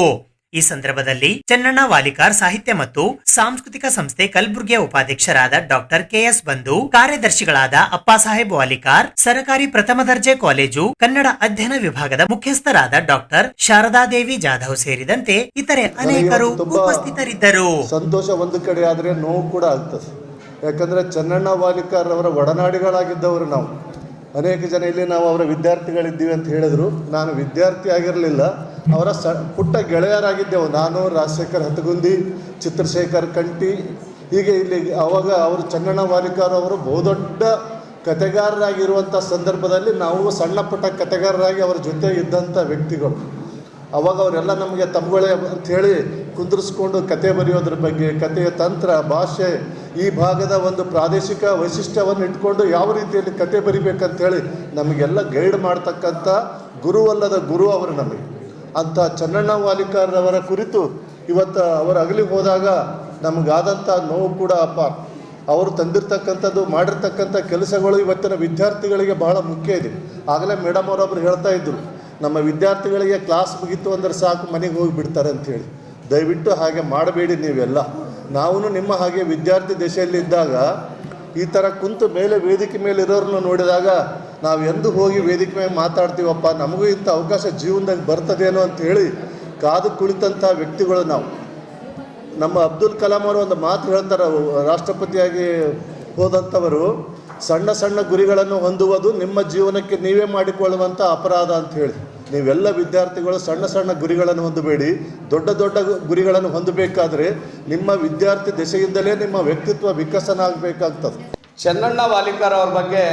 ಈ ಸಂದರ್ಭದಲ್ಲಿ ಚನ್ನಣ್ಣ ವಾಲಿಕಾರ್ ಸಾಹಿತ್ಯ ಮತ್ತು ಸಾಂಸ್ಕೃತಿಕ ಸಂಸ್ಥೆ ಕಲಬುರಗಿಯ ಉಪಾಧ್ಯಕ್ಷರಾದ ಡಾಕ್ಟರ್ KS ಬಂಧು, ಕಾರ್ಯದರ್ಶಿಗಳಾದ ಅಪ್ಪಾಸಾಹೇಬ್ ವಾಲಿಕಾರ್, ಸರಕಾರಿ ಪ್ರಥಮ ದರ್ಜೆ ಕಾಲೇಜು ಕನ್ನಡ ಅಧ್ಯಯನ ವಿಭಾಗದ ಮುಖ್ಯಸ್ಥರಾದ ಡಾಕ್ಟರ್ ಶಾರದಾದೇವಿ ಜಾಧವ್ ಸೇರಿದಂತೆ ಇತರೆ ಅನೇಕರು ಉಪಸ್ಥಿತರಿದ್ದರು. ಸಂತೋಷ ಒಂದು ಕಡೆ ಆದ್ರೆ ನೋವು ಕೂಡ ಆಗ್ತದೆ. ಯಾಕಂದ್ರೆ ಚನ್ನಣ್ಣ ವಾಲಿಕಾರ್ ಅವರ ಒಡನಾಡಿಗಳಾಗಿದ್ದವರು ನಾವು. ಅನೇಕ ಜನ ಇಲ್ಲಿ ನಾವು ಅವರ ವಿದ್ಯಾರ್ಥಿಗಳಿದ್ದೀವಿ ಅಂತ ಹೇಳಿದ್ರು. ನಾನು ವಿದ್ಯಾರ್ಥಿ ಆಗಿರಲಿಲ್ಲ, ಅವರ ಪುಟ್ಟ ಗೆಳೆಯರಾಗಿದ್ದೆವು. ನಾನು, ರಾಜಶೇಖರ್ ಹತಗುಂದಿ, ಚಿತ್ರಶೇಖರ್ ಕಂಟಿ, ಹೀಗೆ ಇಲ್ಲಿ ಅವಾಗ ಅವರು ಚನ್ನಣ್ಣ ವಾಲಿಕಾರ್ ಅವರು ಬಹುದೊಡ್ಡ ಕತೆಗಾರರಾಗಿರುವಂಥ ಸಂದರ್ಭದಲ್ಲಿ ನಾವು ಸಣ್ಣ ಪುಟ್ಟ ಕತೆಗಾರರಾಗಿ ಅವರ ಜೊತೆ ಇದ್ದಂಥ ವ್ಯಕ್ತಿಗಳು. ಅವಾಗ ಅವರೆಲ್ಲ ನಮಗೆ ತಮ್ಮಗಳೇ ಅಂಥೇಳಿ ಕುಂದಿರಿಸ್ಕೊಂಡು ಕತೆ ಬರೆಯೋದ್ರ ಬಗ್ಗೆ, ಕತೆಯ ತಂತ್ರ, ಭಾಷೆ ಈ ಭಾಗದ ಒಂದು ಪ್ರಾದೇಶಿಕ ವೈಶಿಷ್ಟ್ಯವನ್ನು ಇಟ್ಕೊಂಡು ಯಾವ ರೀತಿಯಲ್ಲಿ ಕತೆ ಬರಿಬೇಕಂತೇಳಿ ನಮಗೆಲ್ಲ ಗೈಡ್ ಮಾಡ್ತಕ್ಕಂಥ ಗುರುವಲ್ಲದ ಗುರು ಅವರು ನಮಗೆ. ಅಂಥ ಚನ್ನಣ್ಣ ವಾಲಿಕಾರ್ರವರ ಕುರಿತು ಇವತ್ತು ಅವರು ಅಗಲಿ ಹೋದಾಗ ನಮಗಾದಂಥ ನೋವು ಕೂಡ ಅಪಾರ. ಅವರು ತಂದಿರ್ತಕ್ಕಂಥದ್ದು ಮಾಡಿರ್ತಕ್ಕಂಥ ಕೆಲಸಗಳು ಇವತ್ತಿನ ವಿದ್ಯಾರ್ಥಿಗಳಿಗೆ ಬಹಳ ಮುಖ್ಯ ಇದೆ. ಆಗಲೇ ಮೇಡಮ್ ಅವರೊಬ್ಬರು ಹೇಳ್ತಾ ಇದ್ದರು, ನಮ್ಮ ವಿದ್ಯಾರ್ಥಿಗಳಿಗೆ ಕ್ಲಾಸ್ ಮುಗೀತು ಅಂದ್ರೆ ಸಾಕು ಮನೆಗೆ ಹೋಗಿ ಬಿಡ್ತಾರೆ ಅಂಥೇಳಿ. ದಯವಿಟ್ಟು ಹಾಗೆ ಮಾಡಬೇಡಿ ನೀವೆಲ್ಲ. ನಾವು ನಿಮ್ಮ ಹಾಗೆ ವಿದ್ಯಾರ್ಥಿ ದಶೆಯಲ್ಲಿದ್ದಾಗ ಈ ಥರ ಕುಂತು ಮೇಲೆ ವೇದಿಕೆ ಮೇಲೆ ಇರೋರನ್ನ ನೋಡಿದಾಗ ನಾವು ಎಂದು ಹೋಗಿ ವೇದಿಕೆ ಮೇಲೆ ಮಾತಾಡ್ತೀವಪ್ಪ, ನಮಗೂ ಇಂಥ ಅವಕಾಶ ಜೀವನದಾಗ ಬರ್ತದೇನೋ ಅಂತ ಹೇಳಿ ಕಾದು ಕುಳಿತಂಥ ವ್ಯಕ್ತಿಗಳು ನಾವು. ನಮ್ಮ ಅಬ್ದುಲ್ ಕಲಾಂ ಅವರು ಒಂದು ಮಾತು ಹೇಳ್ತಾರೆ, ರಾಷ್ಟ್ರಪತಿಯಾಗಿ ಹೋದಂಥವರು, ಸಣ್ಣ ಸಣ್ಣ ಗುರಿಗಳನ್ನು ಹೊಂದುವುದು ನಿಮ್ಮ ಜೀವನಕ್ಕೆ ನೀವೇ ಮಾಡಿಕೊಳ್ಳುವಂಥ ಅಪರಾಧ ಅಂತ ಹೇಳಿ. ನೀವೆಲ್ಲ ವಿದ್ಯಾರ್ಥಿಗಳು ಸಣ್ಣ ಸಣ್ಣ ಗುರಿಗಳನ್ನು ಹೊಂದಬೇಡಿ, ದೊಡ್ಡ ದೊಡ್ಡ ಗುರಿಗಳನ್ನು ಹೊಂದಬೇಕಾದ್ರೆ ನಿಮ್ಮ ವಿದ್ಯಾರ್ಥಿ ದಶೆಯಿಂದಲೇ ನಿಮ್ಮ ವ್ಯಕ್ತಿತ್ವ ವಿಕಸನ ಆಗಬೇಕಾಗ್ತದೆ. ಚನ್ನಣ್ಣ ವಾಲಿಕಾರ್ ಅವ್ರ ಬಗ್ಗೆ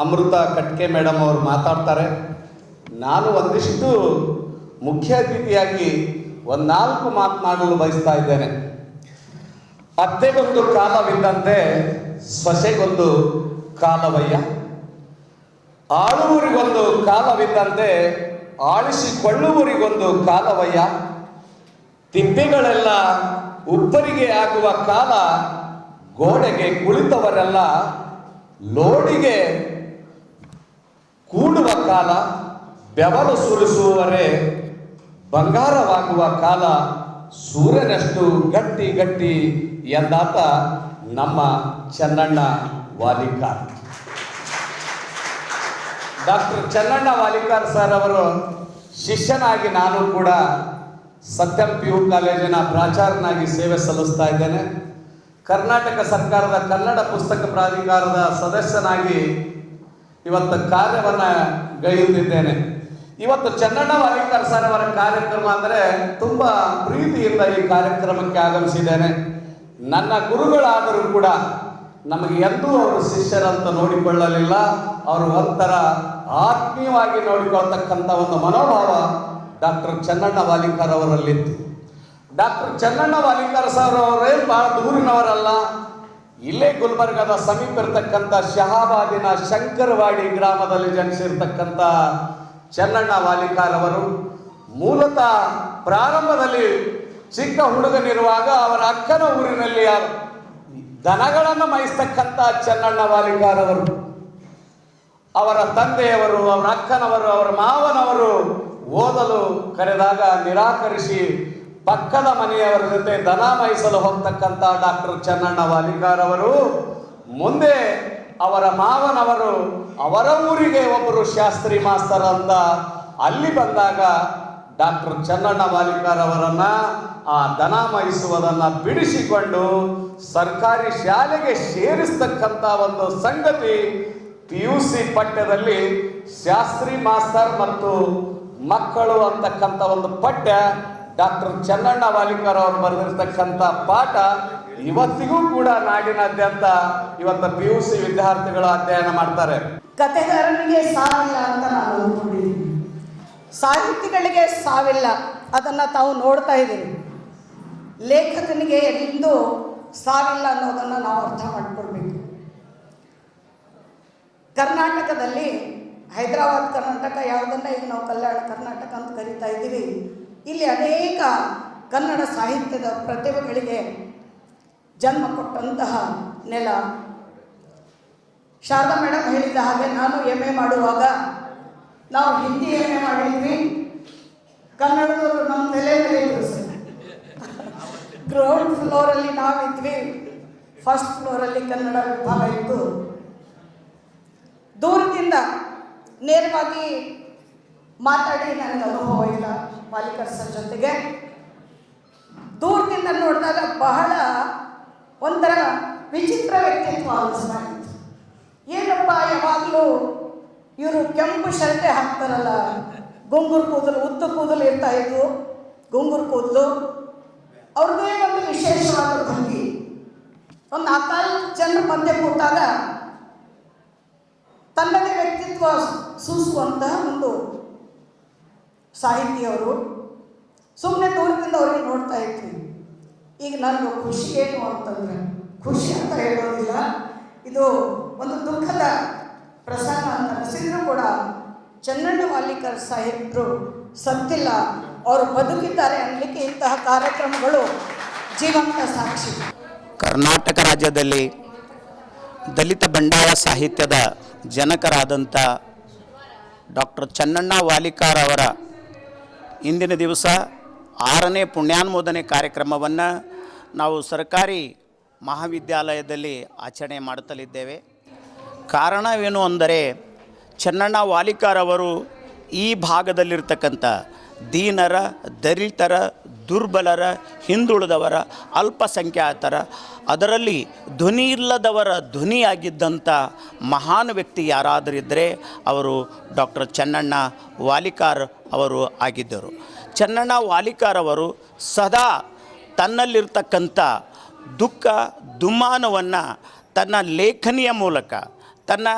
ಅಮೃತ ಕಟ್ಕೆ ಮೇಡಮ್ ಅವರು ಮಾತಾಡ್ತಾರೆ. ನಾನು ಒಂದಿಷ್ಟು ಮುಖ್ಯ ಅತಿಥಿಯಾಗಿ ಒಂದು 4 ಮಾತನಾಡಲು ಬಯಸ್ತಾ ಇದ್ದೇನೆ. ಅತ್ತೆಗೊಂದು ಕಾಲವಿದ್ದಂತೆ ಸೊಸೆಗೊಂದು ಕಾಲವಯ್ಯ, ಆಳುವರಿಗೊಂದು ಕಾಲವಿದ್ದಂತೆ ಆಳಿಸಿಕೊಳ್ಳುವರಿಗೊಂದು ಕಾಲವಯ್ಯ, ತಿಪ್ಪೆಗಳೆಲ್ಲ ಉಪ್ಪರಿಗೆ ಆಗುವ ಕಾಲ, ಗೋಡೆಗೆ ಕುಳಿತವರೆಲ್ಲ ಲೋಡಿಗೆ ಕೂಡುವ ಕಾಲ, ಬೆವರು ಸುರಿಸುವವರೇ ಬಂಗಾರವಾಗುವ ಕಾಲ, ಸೂರ್ಯನಷ್ಟು ಗಟ್ಟಿ ಗಟ್ಟಿ ಎಂದಾತ ನಮ್ಮ ಚನ್ನಣ್ಣ ವಾಲಿಕಾರ್. ಡಾಕ್ಟರ್ ಚನ್ನಣ್ಣ ವಾಲಿಕಾರ್ ಸರ್ ಅವರು ಶಿಷ್ಯನಾಗಿ ನಾನು ಕೂಡ ಸತ್ಯಂ PU ಕಾಲೇಜಿನ ಪ್ರಾಚಾರ್ಯನಾಗಿ ಸೇವೆ ಸಲ್ಲಿಸ್ತಾ ಇದ್ದೇನೆ. ಕರ್ನಾಟಕ ಸರ್ಕಾರದ ಕನ್ನಡ ಪುಸ್ತಕ ಪ್ರಾಧಿಕಾರದ ಸದಸ್ಯನಾಗಿ ಇವತ್ತು ಕಾರ್ಯವನ್ನು ಗೈಯುತ್ತಿದ್ದೇನೆ. ಇವತ್ತು ಚನ್ನಣ್ಣ ವಾಲಿಕಾರ್ ಸರ್ ಅವರ ಕಾರ್ಯಕ್ರಮ ಅಂದರೆ ತುಂಬ ಪ್ರೀತಿಯಿಂದ ಈ ಕಾರ್ಯಕ್ರಮಕ್ಕೆ ಆಗಮಿಸಿದ್ದೇನೆ. ನನ್ನ ಗುರುಗಳಾದರೂ ಕೂಡ ನಮಗೆ ಎಂದೂ ಅವರು ಶಿಷ್ಯರಂತ ನೋಡಿಕೊಳ್ಳಲಿಲ್ಲ. ಅವರು ಒಂಥರ ಆತ್ಮೀಯವಾಗಿ ನೋಡಿಕೊಳ್ತಕ್ಕಂಥ ಒಂದು ಮನೋಭಾವ ಡಾಕ್ಟರ್ ಚನ್ನಣ್ಣ ವಾಲಿಕಾರ್ ಅವರಲ್ಲಿತ್ತು. ಡಾಕ್ಟರ್ ಚನ್ನಣ್ಣ ವಾಲಿಕಾರ್ ಸರ್ ಅವರೇನು ಭಾಳ ದೂರಿನವರಲ್ಲ. ಇಲ್ಲೇ ಗುಲ್ಬರ್ಗದ ಸಮೀಪ ಇರತಕ್ಕಂಥ ಶಹಾಬಾದಿನ ಶಂಕರವಾಡಿ ಗ್ರಾಮದಲ್ಲಿ ಜನಿಸಿರ್ತಕ್ಕಂಥ ಚನ್ನಣ್ಣ ವಾಲಿಕಾರ್ ಅವರು ಮೂಲತಃ ಪ್ರಾರಂಭದಲ್ಲಿ ಚಿಕ್ಕ ಹುಡುಗನಿರುವಾಗ ಅವರ ಅಕ್ಕನ ಊರಿನಲ್ಲಿ ದನಗಳನ್ನು ಮೇಯಿಸ್ತಕ್ಕಂಥ ಚನ್ನಣ್ಣ ವಾಲಿಕಾರ್ ಅವರು, ಅವರ ತಂದೆಯವರು, ಅವರ ಅಕ್ಕನವರು, ಅವರ ಮಾವನವರು ಓದಲು ಕರೆದಾಗ ನಿರಾಕರಿಸಿ ಪಕ್ಕದ ಮನೆಯವರ ಜೊತೆ ದನ ಮೇಯಿಸಲು ಹೋಗ್ತಕ್ಕಂಥ ಡಾಕ್ಟರ್ ಚನ್ನಣ್ಣ ವಾಲಿಕಾರ್ ಅವರು ಮುಂದೆ ಅವರ ಮಾವನವರು ಅವರ ಊರಿಗೆ ಒಬ್ಬರು ಶಾಸ್ತ್ರಿ ಮಾಸ್ತರ್ ಅಂತ ಅಲ್ಲಿ ಬಂದಾಗ ಡಾಕ್ಟರ್ ಚನ್ನಣ್ಣ ವಾಲಿಕಾರ್ ಅವರನ್ನ ಆ ದನ ಮೇಯಿಸುವುದನ್ನ ಬಿಡಿಸಿಕೊಂಡು ಸರ್ಕಾರಿ ಶಾಲೆಗೆ ಸೇರಿಸ್ತಕ್ಕಂಥ ಒಂದು ಸಂಗತಿ PUC ಪಠ್ಯದಲ್ಲಿ ಶಾಸ್ತ್ರಿ ಮಾಸ್ತರ್ ಮತ್ತು ಮಕ್ಕಳು ಅಂತಕ್ಕಂಥ ಒಂದು ಪಠ್ಯ ಡಾಕ್ಟರ್ ಚನ್ನಣ್ಣ ವಾಲಿಕಾರ್ ಅವರು ಬರೆದಿರ್ತಕ್ಕಂಥ ಪಾಠ ಇವತ್ತಿಗೂ ಕೂಡ ನಾಡಿನಾದ್ಯಂತ ಇವತ್ತು PUC ವಿದ್ಯಾರ್ಥಿಗಳು ಅಧ್ಯಯನ ಮಾಡ್ತಾರೆ. ಕಥೆಗಾರನಿಗೆ ಸಾವಿಲ್ಲ ಅಂತ ನಾನು ಅಂದ್ಕೊಂಡಿದ್ದೀನಿ. ಸಾಹಿತಿಗಳಿಗೆ ಸಾವಿಲ್ಲ, ಅದನ್ನು ತಾವು ನೋಡ್ತಾ ಇದ್ದೀರಿ. ಲೇಖಕನಿಗೆ ಎಂದೂ ಸಾವಿಲ್ಲ ಅನ್ನೋದನ್ನು ನಾವು ಅರ್ಥ ಮಾಡ್ಕೊಳ್ಬೇಕು. ಕರ್ನಾಟಕದಲ್ಲಿ ಹೈದರಾಬಾದ್ ಕರ್ನಾಟಕ ಯಾವುದನ್ನು ಈಗ ನಾವು ಕಲ್ಯಾಣ ಕರ್ನಾಟಕ ಅಂತ ಕರಿತಾ ಇದ್ದೀವಿ, ಇಲ್ಲಿ ಅನೇಕ ಕನ್ನಡ ಸಾಹಿತ್ಯದ ಪ್ರತಿಭೆಗಳಿಗೆ ಜನ್ಮ ಕೊಟ್ಟಂತಹ ನೆಲ. ಶಾರದಾ ಮೇಡಮ್ ಹೇಳಿದ ಹಾಗೆ ನಾನು MA ಮಾಡುವಾಗ ನಾವು ಹಿಂದಿ MA ಮಾಡಿದ್ವಿ. ಕನ್ನಡದವರು ನಮ್ಮ ತಲೆ ಮೇಲೆ ಇದ್ರು ಸರ್. ಗ್ರೌಂಡ್ ಫ್ಲೋರಲ್ಲಿ ನಾವಿದ್ವಿ, ಫಸ್ಟ್ ಫ್ಲೋರಲ್ಲಿ ಕನ್ನಡ ವಿಭಾಗ ಇತ್ತು. ದೂರದಿಂದ ನೇರವಾಗಿ ಮಾತಾಡಿ ನನಗೆ ಅನುಭವ ಇಲ್ಲ ವಾಲಿಕಾರ್ ಸರ್ ಜೊತೆಗೆ. ದೂರದಿಂದ ನೋಡಿದಾಗ ಬಹಳ ಒಂಥರ ವಿಚಿತ್ರ ವ್ಯಕ್ತಿತ್ವ ಅನಿಸ್ತಾ ಇತ್ತು. ಏನಪ್ಪ ಯಾವಾಗಲೂ ಇವರು ಕೆಂಪು ಶರ್ಟೆ ಹಾಕ್ತಾರಲ್ಲ, ಗುಂಗುರು ಕೂದಲು, ಉದ್ದ ಕೂದಲು ಇರ್ತಾ ಇತ್ತು, ಗುಂಗುರು ಕೂದಲು. ಅವ್ರದ್ದೇ ಒಂದು ವಿಶೇಷವಾದ ಭಂಗಿ. ಒಂದು 4 ಜನರ ಮಧ್ಯೆ ಕೂತಾಗ ತನ್ನದೇ ವ್ಯಕ್ತಿತ್ವ ಸೂಸುವಂತಹ ಒಂದು ಸಾಹಿತಿಯವರು. ಸುಮ್ಮನೆ ದೂರದಿಂದ ಅವ್ರಿಗೆ ನೋಡ್ತಾ ಇದ್ವಿ. ಈಗ ನನಗೆ ಖುಷಿ ಏನು ಅಂತಂದರೆ ಖುಷಿ ಅಂತ ಹೇಳೋದಿಲ್ಲ, ಇದು ಒಂದು ದುಃಖದ ಪ್ರಸಂಗ ಅಂತ ಅನಿಸಿದ್ರು ಕೂಡ ಚನ್ನಣ್ಣ ವಾಲಿಕರ್ ಸಾಹೇಬರು ಸತ್ತಿಲ್ಲ, ಅವರು ಬದುಕಿದ್ದಾರೆ ಅನ್ನಲಿಕ್ಕೆ ಇಂತಹ ಕಾರ್ಯಕ್ರಮಗಳು ಜೀವಂತ ಸಾಕ್ಷಿ. ಕರ್ನಾಟಕ ರಾಜ್ಯದಲ್ಲಿ ದಲಿತ ಬಂಡಾಯ ಸಾಹಿತ್ಯದ ಜನಕರಾದಂಥ ಡಾಕ್ಟರ್ ಚನ್ನಣ್ಣ ವಾಲಿಕಾರ್ ಅವರ ಇಂದಿನ ದಿವಸ 6ನೇ ಪುಣ್ಯಾನುಮೋದನೆ ಕಾರ್ಯಕ್ರಮವನ್ನು ನಾವು ಸರ್ಕಾರಿ ಮಹಾವಿದ್ಯಾಲಯದಲ್ಲಿ ಆಚರಣೆ ಮಾಡುತ್ತಲಿದ್ದೇವೆ. ಕಾರಣವೇನು ಅಂದರೆ ಚನ್ನಣ್ಣ ವಾಲಿಕಾರ್ ಅವರು ಈ ಭಾಗದಲ್ಲಿರ್ತಕ್ಕಂಥ ದೀನರ, ದಲಿತರ, ದುರ್ಬಲರ, ಹಿಂದುಳಿದವರ, ಅಲ್ಪಸಂಖ್ಯಾತರ, ಅದರಲ್ಲಿ ಧ್ವನಿ ಇಲ್ಲದವರ ಧ್ವನಿಯಾಗಿದ್ದಂಥ ಮಹಾನ್ ವ್ಯಕ್ತಿ ಯಾರಾದರಿದ್ದರೆ ಅವರು ಡಾಕ್ಟರ್ ಚನ್ನಣ್ಣ ವಾಲಿಕಾರ್ ಅವರು ಆಗಿದ್ದರು. ಚನ್ನಣ್ಣ ವಾಲಿಕಾರ್ ಅವರು ಸದಾ ತನ್ನಲ್ಲಿರ್ತಕ್ಕಂಥ ದುಃಖ ದುಮ್ಮಾನವನ್ನು ತನ್ನ ಲೇಖನಿಯ ಮೂಲಕ, ತನ್ನ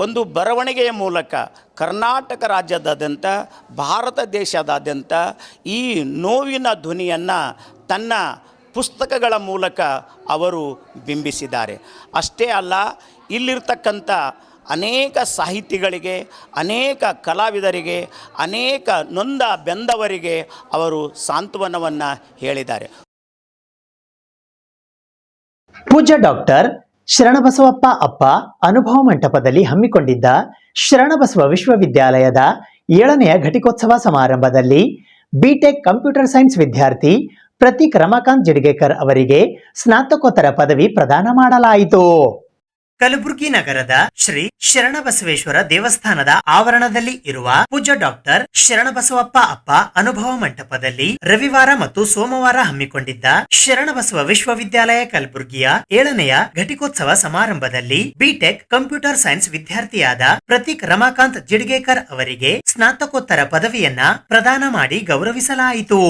ಒಂದು ಬರವಣಿಗೆಯ ಮೂಲಕ ಕರ್ನಾಟಕ ರಾಜ್ಯದಾದ್ಯಂತ, ಭಾರತ ದೇಶದಾದ್ಯಂತ ಈ ನೋವಿನ ಧ್ವನಿಯನ್ನು ತನ್ನ ಪುಸ್ತಕಗಳ ಮೂಲಕ ಅವರು ಬಿಂಬಿಸಿದ್ದಾರೆ. ಅಷ್ಟೇ ಅಲ್ಲ, ಇಲ್ಲಿರ್ತಕ್ಕಂಥ ಅನೇಕ ಸಾಹಿತಿಗಳಿಗೆ, ಅನೇಕ ಕಲಾವಿದರಿಗೆ, ಅನೇಕ ನೊಂದ ಬೆಂದವರಿಗೆ ಅವರು ಸಾಂತ್ವನವನ್ನು ಹೇಳಿದ್ದಾರೆ. ಪೂಜ್ಯ ಡಾಕ್ಟರ್ ಶರಣಬಸವಪ್ಪ ಅಪ್ಪ ಅನುಭವ ಮಂಟಪದಲ್ಲಿ ಹಮ್ಮಿಕೊಂಡಿದ್ದ ಶರಣಬಸವ ವಿಶ್ವವಿದ್ಯಾಲಯದ 7ನೇ ಘಟಿಕೋತ್ಸವ ಸಮಾರಂಭದಲ್ಲಿ ಬಿಟೆಕ್ ಕಂಪ್ಯೂಟರ್ ಸೈನ್ಸ್ ವಿದ್ಯಾರ್ಥಿ ಪ್ರತೀಕ್ ರಮಾಕಾಂತ್ ಜಿಡ್ಗೇಕರ್ ಅವರಿಗೆ ಸ್ನಾತಕೋತ್ತರ ಪದವಿ ಪ್ರದಾನ ಮಾಡಲಾಯಿತು. ಕಲಬುರಗಿ ನಗರದ ಶ್ರೀ ಶರಣಬಸವೇಶ್ವರ ದೇವಸ್ಥಾನದ ಆವರಣದಲ್ಲಿ ಇರುವ ಪೂಜ್ಯ ಡಾಕ್ಟರ್ ಶರಣಬಸವಪ್ಪ ಅಪ್ಪ ಅನುಭವ ಮಂಟಪದಲ್ಲಿ ರವಿವಾರ ಮತ್ತು ಸೋಮವಾರ ಹಮ್ಮಿಕೊಂಡಿದ್ದ ಶರಣಬಸವ ವಿಶ್ವವಿದ್ಯಾಲಯ ಕಲಬುರಗಿಯ 7ನೇ ಘಟಿಕೋತ್ಸವ ಸಮಾರಂಭದಲ್ಲಿ ಬಿಟೆಕ್ ಕಂಪ್ಯೂಟರ್ ಸೈನ್ಸ್ ವಿದ್ಯಾರ್ಥಿಯಾದ ಪ್ರತೀಕ್ ರಮಾಕಾಂತ್ ಜಿಡ್ಗೇಕರ್ ಅವರಿಗೆ ಸ್ನಾತಕೋತ್ತರ ಪದವಿಯನ್ನ ಪ್ರದಾನ ಮಾಡಿ ಗೌರವಿಸಲಾಯಿತು.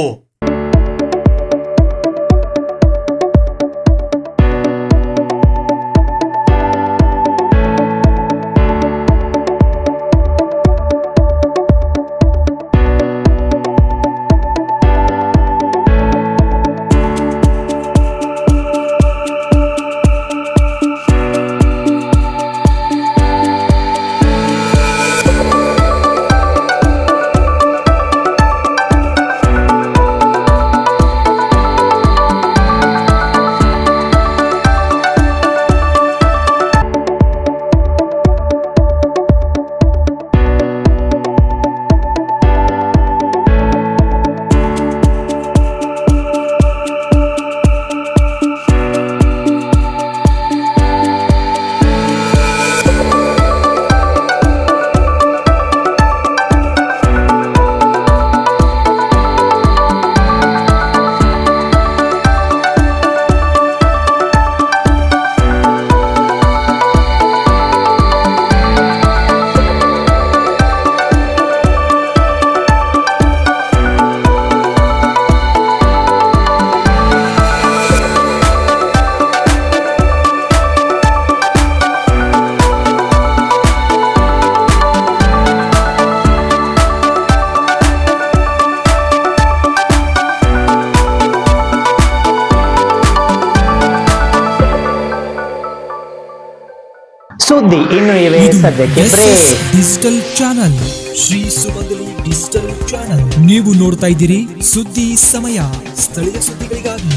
ಸುದ್ದಿ ಇನ್ನು ಇವೆ ಸದ್ಯಕ್ಕೆ ಬ್ರೇಕ್. ಡಿಜಿಟಲ್ ಚಾನಲ್ ಶ್ರೀ ಸುಮಂಗಲಿ ಡಿಜಿಟಲ್ ಚಾನಲ್. ನೀವು ನೋಡ್ತಾ ಇದ್ದೀರಿ ಸುದ್ದಿ ಸಮಯ, ಸ್ಥಳೀಯ ಸುದ್ದಿಗಳಿಗಾಗಿ.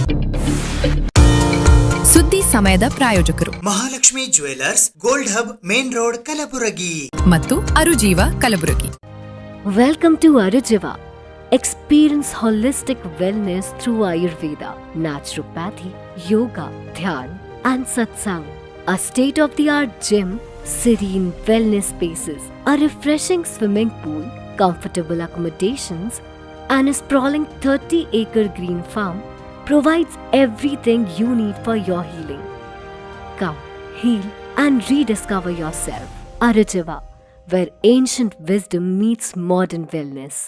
ಸುದ್ದಿ ಸಮಯದ ಪ್ರಾಯೋಜಕರು Mahalakshmi jewellers, gold hub, main road, Kalaburagi ಮತ್ತು ಅರುಜೀವ Kalaburagi. Welcome to Arujiva. Experience holistic wellness through Ayurveda, naturopathy, yoga, dhyan, and satsang. A state-of-the-art gym, serene wellness spaces, a refreshing swimming pool, comfortable accommodations, and a sprawling 30-acre green farm provides everything you need for your healing. Come, heal, and rediscover yourself. Arujiva, where ancient wisdom meets modern wellness.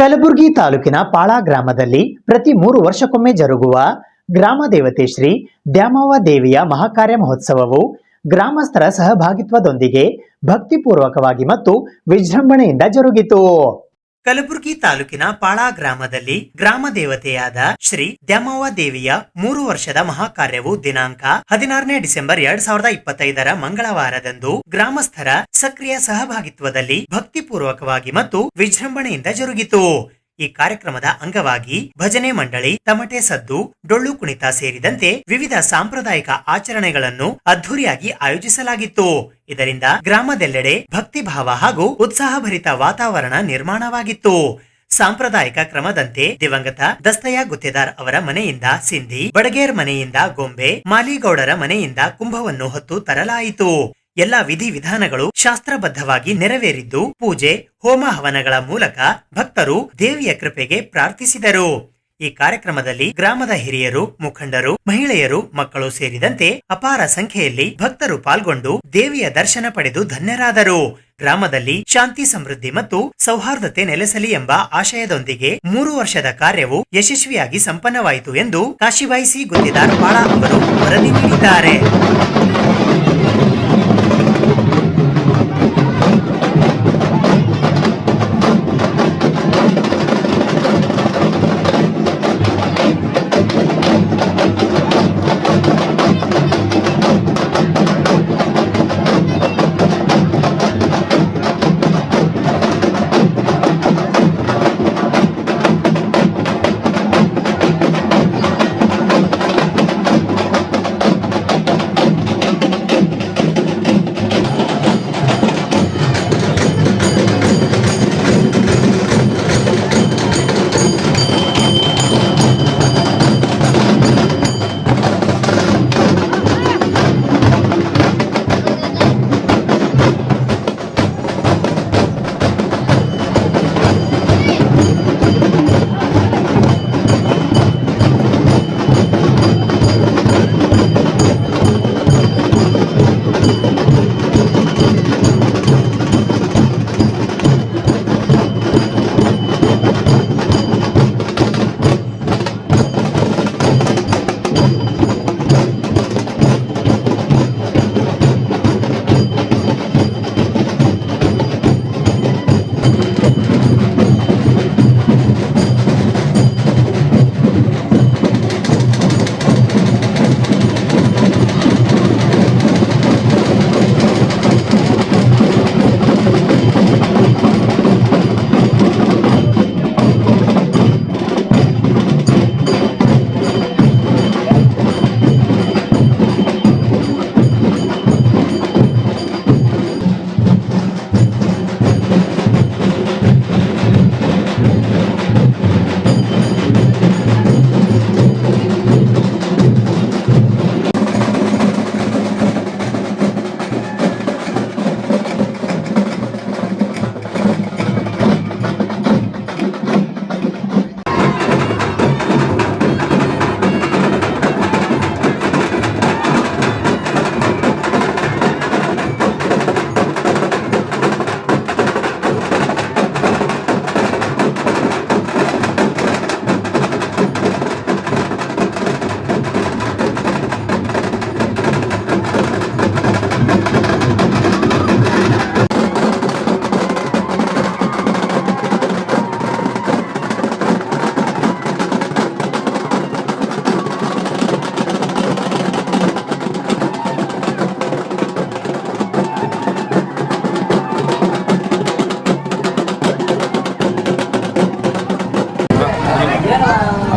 Kalaburagi ತಾಲೂಕಿನ ಪಾಳಾ ಗ್ರಾಮದಲ್ಲಿ ಪ್ರತಿ 3 ವರ್ಷಕ್ಕೊಮ್ಮೆ ಜರುಗುವ ಗ್ರಾಮ ದೇವತೆ ಶ್ರೀ ದ್ಯಾಮವ್ವ ದೇವಿಯ ಮಹಾಕಾರ್ಯ ಮಹೋತ್ಸವವು ಗ್ರಾಮಸ್ಥರ ಸಹಭಾಗಿತ್ವದೊಂದಿಗೆ ಭಕ್ತಿಪೂರ್ವಕವಾಗಿ ಮತ್ತು ವಿಜೃಂಭಣೆಯಿಂದ ಜರುಗಿತು. ಕಲಬುರಗಿ ತಾಲೂಕಿನ ಪಾಳಾ ಗ್ರಾಮದಲ್ಲಿ ಗ್ರಾಮ ದೇವತೆಯಾದ ಶ್ರೀ ದ್ಯಾಮವ್ವ ದೇವಿಯ 3 ವರ್ಷದ ಮಹಾಕಾರ್ಯವು ದಿನಾಂಕ 16ನೇ ಡಿಸೆಂಬರ್ 2025 ಮಂಗಳವಾರದಂದು ಗ್ರಾಮಸ್ಥರ ಸಕ್ರಿಯ ಸಹಭಾಗಿತ್ವದಲ್ಲಿ ಭಕ್ತಿಪೂರ್ವಕವಾಗಿ ಮತ್ತು ವಿಜೃಂಭಣೆಯಿಂದ ಜರುಗಿತು. ಈ ಕಾರ್ಯಕ್ರಮದ ಅಂಗವಾಗಿ ಭಜನೆ ಮಂಡಳಿ, ತಮಟೆ ಸದ್ದು, ಡೊಳ್ಳು ಕುಣಿತ ಸೇರಿದಂತೆ ವಿವಿಧ ಸಾಂಪ್ರದಾಯಿಕ ಆಚರಣೆಗಳನ್ನು ಅದ್ಧೂರಿಯಾಗಿ ಆಯೋಜಿಸಲಾಗಿತ್ತು. ಇದರಿಂದ ಗ್ರಾಮದೆಲ್ಲೆಡೆ ಭಕ್ತಿಭಾವ ಹಾಗೂ ಉತ್ಸಾಹಭರಿತ ವಾತಾವರಣ ನಿರ್ಮಾಣವಾಗಿತ್ತು. ಸಾಂಪ್ರದಾಯಿಕ ಕ್ರಮದಂತೆ ದಿವಂಗತ ದಸ್ತಯ್ಯ ಗುತ್ತೇದಾರ್ ಅವರ ಮನೆಯಿಂದ ಸಿಂಧಿ, ಬಡಗೇರ್ ಮನೆಯಿಂದ ಗೊಂಬೆ, ಮಾಲಿಗೌಡರ ಮನೆಯಿಂದ ಕುಂಭವನ್ನು ಹೊತ್ತು ತರಲಾಯಿತು. ಎಲ್ಲ ವಿಧಿವಿಧಾನಗಳು ಶಾಸ್ತ್ರಬದ್ಧವಾಗಿ ನೆರವೇರಿದ್ದು, ಪೂಜೆ, ಹೋಮ ಹವನಗಳ ಮೂಲಕ ಭಕ್ತರು ದೇವಿಯ ಕೃಪೆಗೆ ಪ್ರಾರ್ಥಿಸಿದರು. ಈ ಕಾರ್ಯಕ್ರಮದಲ್ಲಿ ಗ್ರಾಮದ ಹಿರಿಯರು, ಮುಖಂಡರು, ಮಹಿಳೆಯರು, ಮಕ್ಕಳು ಸೇರಿದಂತೆ ಅಪಾರ ಸಂಖ್ಯೆಯಲ್ಲಿ ಭಕ್ತರು ಪಾಲ್ಗೊಂಡು ದೇವಿಯ ದರ್ಶನ ಪಡೆದು ಧನ್ಯರಾದರು. ಗ್ರಾಮದಲ್ಲಿ ಶಾಂತಿ, ಸಮೃದ್ಧಿ ಮತ್ತು ಸೌಹಾರ್ದತೆ ನೆಲೆಸಲಿ ಎಂಬ ಆಶಯದೊಂದಿಗೆ 3 ವರ್ಷದ ಕಾರ್ಯವು ಯಶಸ್ವಿಯಾಗಿ ಸಂಪನ್ನವಾಯಿತು ಎಂದು ಕಾಶಿಬಾಯಿ ಸಿ ಗುತ್ತೇದಾರ್ ಪಾಳಾ ಅವರು ವರದಿ ನೀಡಿದ್ದಾರೆ.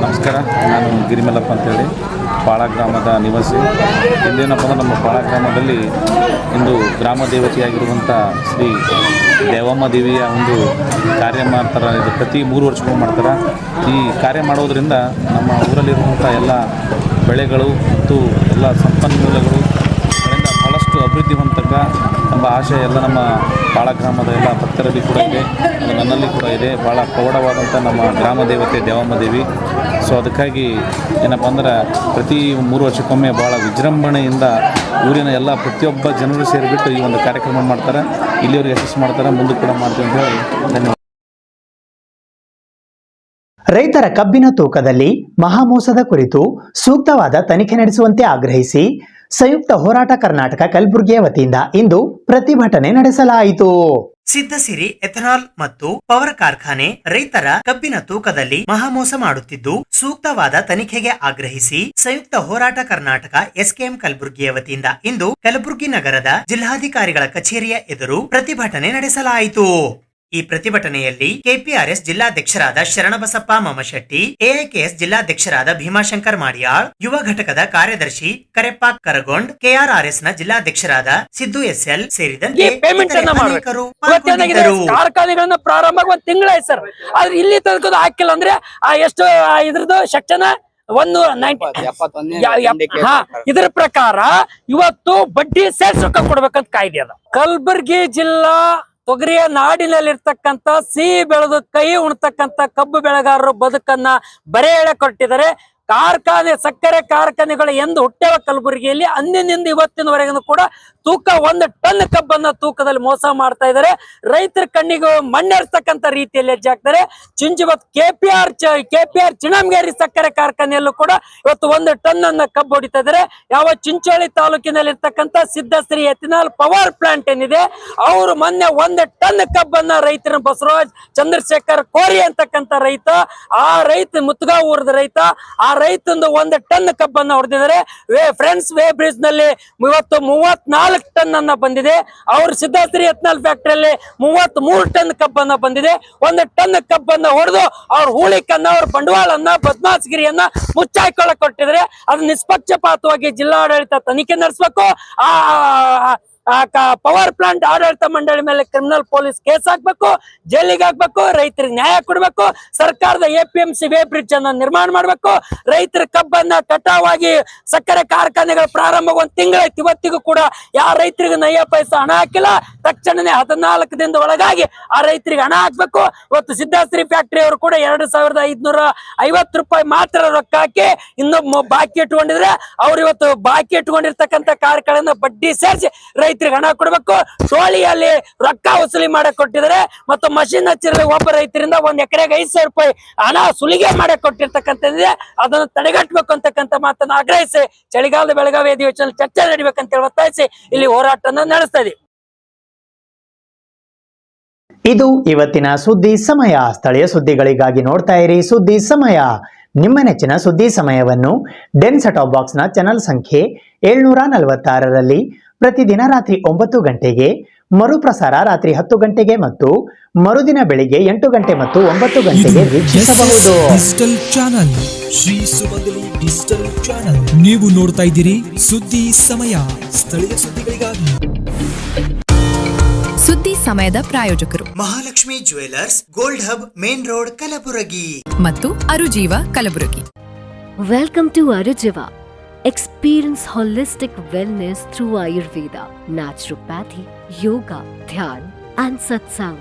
ನಮಸ್ಕಾರ, ನಾನು ಗಿರಿಮಲ್ಲಪ್ಪ ಅಂತೇಳಿ ಪಾಳಾ ಗ್ರಾಮದ ನಿವಾಸಿ. ಇಂದೇನಪ್ಪ ಅಂದ್ರೆ ನಮ್ಮ ಪಾಳಾ ಗ್ರಾಮದಲ್ಲಿ ಇಂದು ಗ್ರಾಮ ದೇವತೆಯಾಗಿರುವಂಥ ಶ್ರೀ ದೇವಮ್ಮ ದೇವಿಯ ಒಂದು ಕಾರ್ಯ ಮಾಡ್ತಾರೆ. ಇದು ಪ್ರತಿ 3 ವರ್ಷಕ್ಕೂ ಮಾಡ್ತಾರೆ. ಈ ಕಾರ್ಯ ಮಾಡೋದರಿಂದ ನಮ್ಮ ಊರಲ್ಲಿರುವಂಥ ಎಲ್ಲ ಬೆಳೆಗಳು ಮತ್ತು ಎಲ್ಲ ಸಂಪನ್ಮೂಲಗಳು ಅದರಿಂದ ಭಾಳಷ್ಟು ಅಭಿವೃದ್ಧಿ ಹೊಂದತಕ್ಕ ಎಂಬ ಆಶಯ ಎಲ್ಲ ನಮ್ಮ ಪಾಳಾ ಗ್ರಾಮದ ಎಲ್ಲ ಭಕ್ತರಲ್ಲಿ ಕೂಡ ಇದೆ, ಅದು ನನ್ನಲ್ಲಿ ಕೂಡ ಇದೆ. ಭಾಳ ಪ್ರೌಢವಾದಂಥ ನಮ್ಮ ಗ್ರಾಮ ದೇವತೆ ದೇವಮ್ಮ ದೇವಿ. ಸೊ ಅದಕ್ಕಾಗಿ ಏನಪ್ಪ ಅಂದ್ರೆ ಪ್ರತಿ 3 ವರ್ಷಕ್ಕೊಮ್ಮೆ ಭಾಳ ವಿಜೃಂಭಣೆಯಿಂದ ಊರಿನ ಎಲ್ಲ ಪ್ರತಿಯೊಬ್ಬ ಜನರು ಸೇರಿಬಿಟ್ಟು ಈ ಒಂದು ಕಾರ್ಯಕ್ರಮ ಮಾಡ್ತಾರೆ. ಇಲ್ಲಿವರೆಗೆ ಯಶಸ್ಸು ಮಾಡ್ತಾರೆ, ಮುಂದೆ ಕೂಡ ಮಾಡ್ತೀವಿ ಅಂತ ಹೇಳಿ ಧನ್ಯವಾದ. ರೈತರ ಕಬ್ಬಿನ ತೂಕದಲ್ಲಿ ಮಹಾಮೋಸದ ಕುರಿತು ಸೂಕ್ತವಾದ ತನಿಖೆ ನಡೆಸುವಂತೆ ಆಗ್ರಹಿಸಿ ಸಂಯುಕ್ತ ಹೋರಾಟ ಕರ್ನಾಟಕ ಕಲಬುರಗಿಯ ವತಿಯಿಂದ ಇಂದು ಪ್ರತಿಭಟನೆ ನಡೆಸಲಾಯಿತು. ಸಿದ್ಧಸಿರಿ ಎಥನಾಲ್ ಮತ್ತು ಪವರ್ ಕಾರ್ಖಾನೆ ರೈತರ ಕಬ್ಬಿನ ತೂಕದಲ್ಲಿ ಮಹಾಮೋಸ ಮಾಡುತ್ತಿದ್ದು ಸೂಕ್ತವಾದ ತನಿಖೆಗೆ ಆಗ್ರಹಿಸಿ ಸಂಯುಕ್ತ ಹೋರಾಟ ಕರ್ನಾಟಕ ಎಸ್ಕೆಎಂ ಕಲಬುರಗಿಯ ವತಿಯಿಂದ ಇಂದು ಕಲಬುರಗಿ ನಗರದ ಜಿಲ್ಲಾಧಿಕಾರಿಗಳ ಕಚೇರಿಯ ಎದುರು ಪ್ರತಿಭಟನೆ ನಡೆಸಲಾಯಿತು. ಈ ಪ್ರತಿಭಟನೆಯಲ್ಲಿ ಕೆಪಿಆರ್ಎಸ್ ಜಿಲ್ಲಾಧ್ಯಕ್ಷರಾದ ಶರಣಬಸಪ್ಪ ಮಮಶೆಟ್ಟಿ, ಎಐಕೆಎಸ್ ಜಿಲ್ಲಾಧ್ಯಕ್ಷರಾದ ಭೀಮಾಶಂಕರ್ ಮಾಡಿಯಾಳ್, ಯುವ ಘಟಕದ ಕಾರ್ಯದರ್ಶಿ ಕರೆಪ್ಪ ಕರಗೊಂಡ್, ಕೆಆರ್ಆರ್ಎಸ್ ನ ಜಿಲ್ಲಾಧ್ಯಕ್ಷರಾದ ಸಿದ್ದು ಎಸ್ಎಲ್ ಸೇರಿದಂತೆ ಅನೇಕರು ಪಾಲ್ಗೊಂಡಿದ್ದರು. ಕಾರ್ಖಾನೆಗಳನ್ನ ಪ್ರಾರಂಭ ಒಂದ್ ತಿಂಗಳಾಯ್ತು ಸರ್, ಆದ್ರೆ ಇಲ್ಲಿ ತನಕ ಹಾಕಿಲ್ಲ ಅಂದ್ರೆ ಎಷ್ಟು ಇದ್ರದ್ದು ಸೆಕ್ಷನ್ ಇದರ ಪ್ರಕಾರ ಇವತ್ತು ಬಡ್ಡಿ ಸೇರ್ಸ್ ರೊಕ್ಕ ಕೊಡ್ಬೇಕಂತ ಕಾಯ್ದೆ ಅದ. ಕಲಬುರಗಿ ಜಿಲ್ಲಾ ತೊಗರಿಯ ನಾಡಿನಲ್ಲಿರ್ತಕ್ಕಂಥ ಸಿಹಿ ಬೆಳೆದು ಕೈ ಉಣ್ತಕ್ಕಂಥ ಕಬ್ಬು ಬೆಳೆಗಾರರು ಬದುಕನ್ನ ಬರೆ ಕೊಟ್ಟಿದ್ದಾರೆ. ಕಾರ್ಖಾನೆ ಸಕ್ಕರೆ ಕಾರ್ಖಾನೆಗಳು ಎಂದು ಹುಟ್ಟ್ಯಾವ ಕಲಬುರಗಿಯಲ್ಲಿ ಅಂದಿನಿಂದ ಇವತ್ತಿನವರೆಗೂ ಕೂಡ ತೂಕ 1 ಟನ್ ಕಬ್ಬನ್ನ ತೂಕದಲ್ಲಿ ಮೋಸ ಮಾಡ್ತಾ ಇದ್ದಾರೆ. ರೈತರ ಕಣ್ಣಿಗೆ ಮಣ್ಣೆರ್ತಕ್ಕಂಥ ರೀತಿಯಲ್ಲಿ ಹೆಜ್ಜೆ ಹಾಕ್ತಾರೆ. ಕೆಪಿಆರ್ ಚಿಣಂಗೇರಿ ಸಕ್ಕರೆ ಕಾರ್ಖಾನೆಯಲ್ಲೂ ಕೂಡ ಇವತ್ತು 1 ಟನ್ ಅನ್ನ ಕಬ್ಬು ಹೊಡಿತಾ ಇದ್ದಾರೆ. ಯಾವ ಚಿಂಚೋಳಿ ತಾಲೂಕಿನಲ್ಲಿ ಇರ್ತಕ್ಕಂಥ ಸಿದ್ಧಶ್ರೀ ಎಥನಾಲ್ ಪವರ್ ಪ್ಲಾಂಟ್ ಏನಿದೆ, ಅವರು ಮೊನ್ನೆ 1 ಟನ್ ಕಬ್ಬನ್ನ ರೈತರ ಬಸವರಾಜ್ ಚಂದ್ರಶೇಖರ್ ಕೋರಿ ಅಂತಕ್ಕಂಥ ರೈತ, ಆ ರೈತ ಮುತ್ಗಾ ಊರದ ರೈತ, ಆ ರೈತಂದು 1 ಟನ್ ಕಬ್ಬನ್ನ ಹೊಡೆದಿದ್ದಾರೆ. ಫ್ರೆಂಡ್ಸ್ ವೇ ಬ್ರಿಡ್ಜ್ ನಲ್ಲಿ ಇವತ್ತು 34 ಟನ್ ಅನ್ನ ಬಂದಿದೆ. ಅವರು ಸಿದ್ಧಾಶ್ರೀ ಎಥನಾಲ್ ಫ್ಯಾಕ್ಟರಿಯಲ್ಲಿ 33 ಟನ್ ಕಬ್ಬನ್ನ ಬಂದಿದೆ. 1 ಟನ್ ಕಬ್ಬನ್ನ ಹೊಡೆದು ಅವ್ರ ಹೂಳಿಕನ್ನ, ಅವ್ರ ಬಂಡವಾಳನ್ನ, ಬದ್ಮಾಸ್ಗಿರಿಯನ್ನ ಮುಚ್ಚಾಕೊಳ್ಳಕ್ ಕೊಟ್ಟಿದ್ರೆ ಅದು ನಿಷ್ಪಕ್ಷಪಾತವಾಗಿ ಜಿಲ್ಲಾಡಳಿತ ತನಿಖೆ ನಡೆಸಬೇಕು. ಪವರ್ ಪ್ಲಾಂಟ್ ಆಡಳಿತ ಮಂಡಳಿ ಮೇಲೆ ಕ್ರಿಮಿನಲ್ ಪೊಲೀಸ್ ಕೇಸ್ ಹಾಕ್ಬೇಕು, ಜೈಲಿಗೆ ಹಾಕ್ಬೇಕು, ರೈತರಿಗೆ ನ್ಯಾಯ ಕೊಡ್ಬೇಕು. ಸರ್ಕಾರದ ಎಪಿಎಂಸಿ ವೇ ಬ್ರಿಡ್ಜ್ ಅನ್ನ ನಿರ್ಮಾಣ ಮಾಡ್ಬೇಕು. ರೈತರ ಕಬ್ಬನ್ನ ಕಟಾವಾಗಿ ಸಕ್ಕರೆ ಕಾರ್ಖಾನೆಗಳ ಪ್ರಾರಂಭ 1 ತಿಂಗಳಾಯ್ತು, ಇವತ್ತಿಗೂ ಕೂಡ ಯಾವ ರೈತರಿಗೆ ನಯ್ಯ ಪೈಸಾ ಹಣ ಹಾಕಿಲ್ಲ. ತಕ್ಷಣನೇ 14 ದಿನದ ಒಳಗಾಗಿ ಆ ರೈತರಿಗೆ ಹಣ ಹಾಕ್ಬೇಕು. ಇವತ್ತು ಸಿದ್ಧಾಶ್ರೀ ಫ್ಯಾಕ್ಟರಿ ಅವರು ಕೂಡ 2550 ರೂಪಾಯಿ ಮಾತ್ರ ರೊಕ್ಕ ಹಾಕಿ ಇನ್ನು ಬಾಕಿ ಇಟ್ಕೊಂಡಿದ್ರೆ, ಅವ್ರು ಇವತ್ತು ಬಾಕಿ ಇಟ್ಕೊಂಡಿರ್ತಕ್ಕಂಥ ಕಾರ್ಖಾನೆಗಳನ್ನ ಬಡ್ಡಿ ಸೇರಿಸಿ ರೈತರಿಗೆ ಹಣ ಕೊಡ್ಬೇಕು. ಸೋಳಿಯಲ್ಲಿ ರೊಕ್ಕ ವಸೂಲಿ ಮಾಡಕ್ ಕೊಟ್ಟಿದ್ದಾರೆ ಮತ್ತು ಮಷಿನ್ ಹಚ್ಚಿರಲಿ ಒಬ್ಬ ರೈತರಿಂದ 1 ಎಕರೆಗೆ 5,000 ರೂಪಾಯಿ ಹಣ ಸುಲಿಗೆ ಮಾಡಕ್ ಕೊಟ್ಟಿರ್ತಕ್ಕಂಥದ್ದಿದೆ. ಅದನ್ನು ತಡೆಗಟ್ಟಬೇಕು ಅಂತಕ್ಕಂಥ ಮಾತನ್ನು ಆಗ್ರಹಿಸಿ ಚಳಿಗಾಲದ ಬೆಳಗಾವಿ ಅಧಿವೇಶನ ಚರ್ಚೆ ನಡಿಬೇಕಂತ ಹೇಳಿ ಒತ್ತಾಯಿಸಿ ಇಲ್ಲಿ ಹೋರಾಟನ ನಡೆಸ್ತಾ ಇದೀವಿ. ಇದು ಇವತ್ತಿನ ಸುದ್ದಿ ಸಮಯ. ಸ್ಥಳೀಯ ಸುದ್ದಿಗಳಿಗಾಗಿ ನೋಡ್ತಾ ಇರಿ ಸುದ್ದಿ ಸಮಯ. ನಿಮ್ಮ ನೆಚ್ಚಿನ ಸುದ್ದಿ ಸಮಯವನ್ನು ಡೆನ್ ಸೆಟಾಪ್ ಬಾಕ್ಸ್ನ ಚಾನಲ್ ಸಂಖ್ಯೆ 746ರಲ್ಲಿ ಪ್ರತಿದಿನ ರಾತ್ರಿ 9 ಗಂಟೆಗೆ, ಮರುಪ್ರಸಾರ ರಾತ್ರಿ 10 ಗಂಟೆಗೆ ಮತ್ತು ಮರುದಿನ ಬೆಳಿಗ್ಗೆ 8 ಗಂಟೆ ಮತ್ತು 9 ಗಂಟೆಗೆ ವೀಕ್ಷಿಸಬಹುದು. ಡಿಜಿಟಲ್ ಚಾನಲ್ ಶ್ರೀ ಸುಮಂಗಲಿ ಡಿಜಿಟಲ್ ಚಾನಲ್. ನೀವು ನೋಡ್ತಾ ಇದ್ದೀರಿ ಸುದ್ದಿ ಸಮಯ, ಸ್ಥಳೀಯ ಸುದ್ದಿಗಳಿಗಾಗಿ. ಸುದ್ದಿ ಸಮಯದ ಪ್ರಾಯೋಜಕರು Mahalakshmi jewellers, gold hub, main road, Kalaburagi ಮತ್ತು ಅರುಜೀವ Kalaburagi. Welcome to Arujiva. Experience holistic wellness through Ayurveda, naturopathy, yoga, dhyan, and satsang.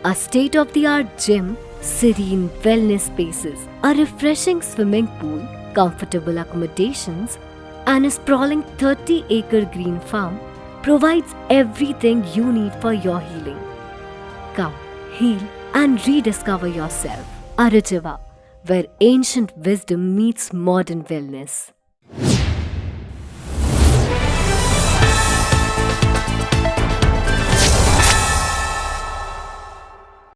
A state-of-the-art gym, serene wellness spaces, a refreshing swimming pool, comfortable accommodations, and a sprawling 30-acre green farm provides everything you need for your healing. Come, heal, and rediscover yourself. Arujiva, where ancient wisdom meets modern wellness.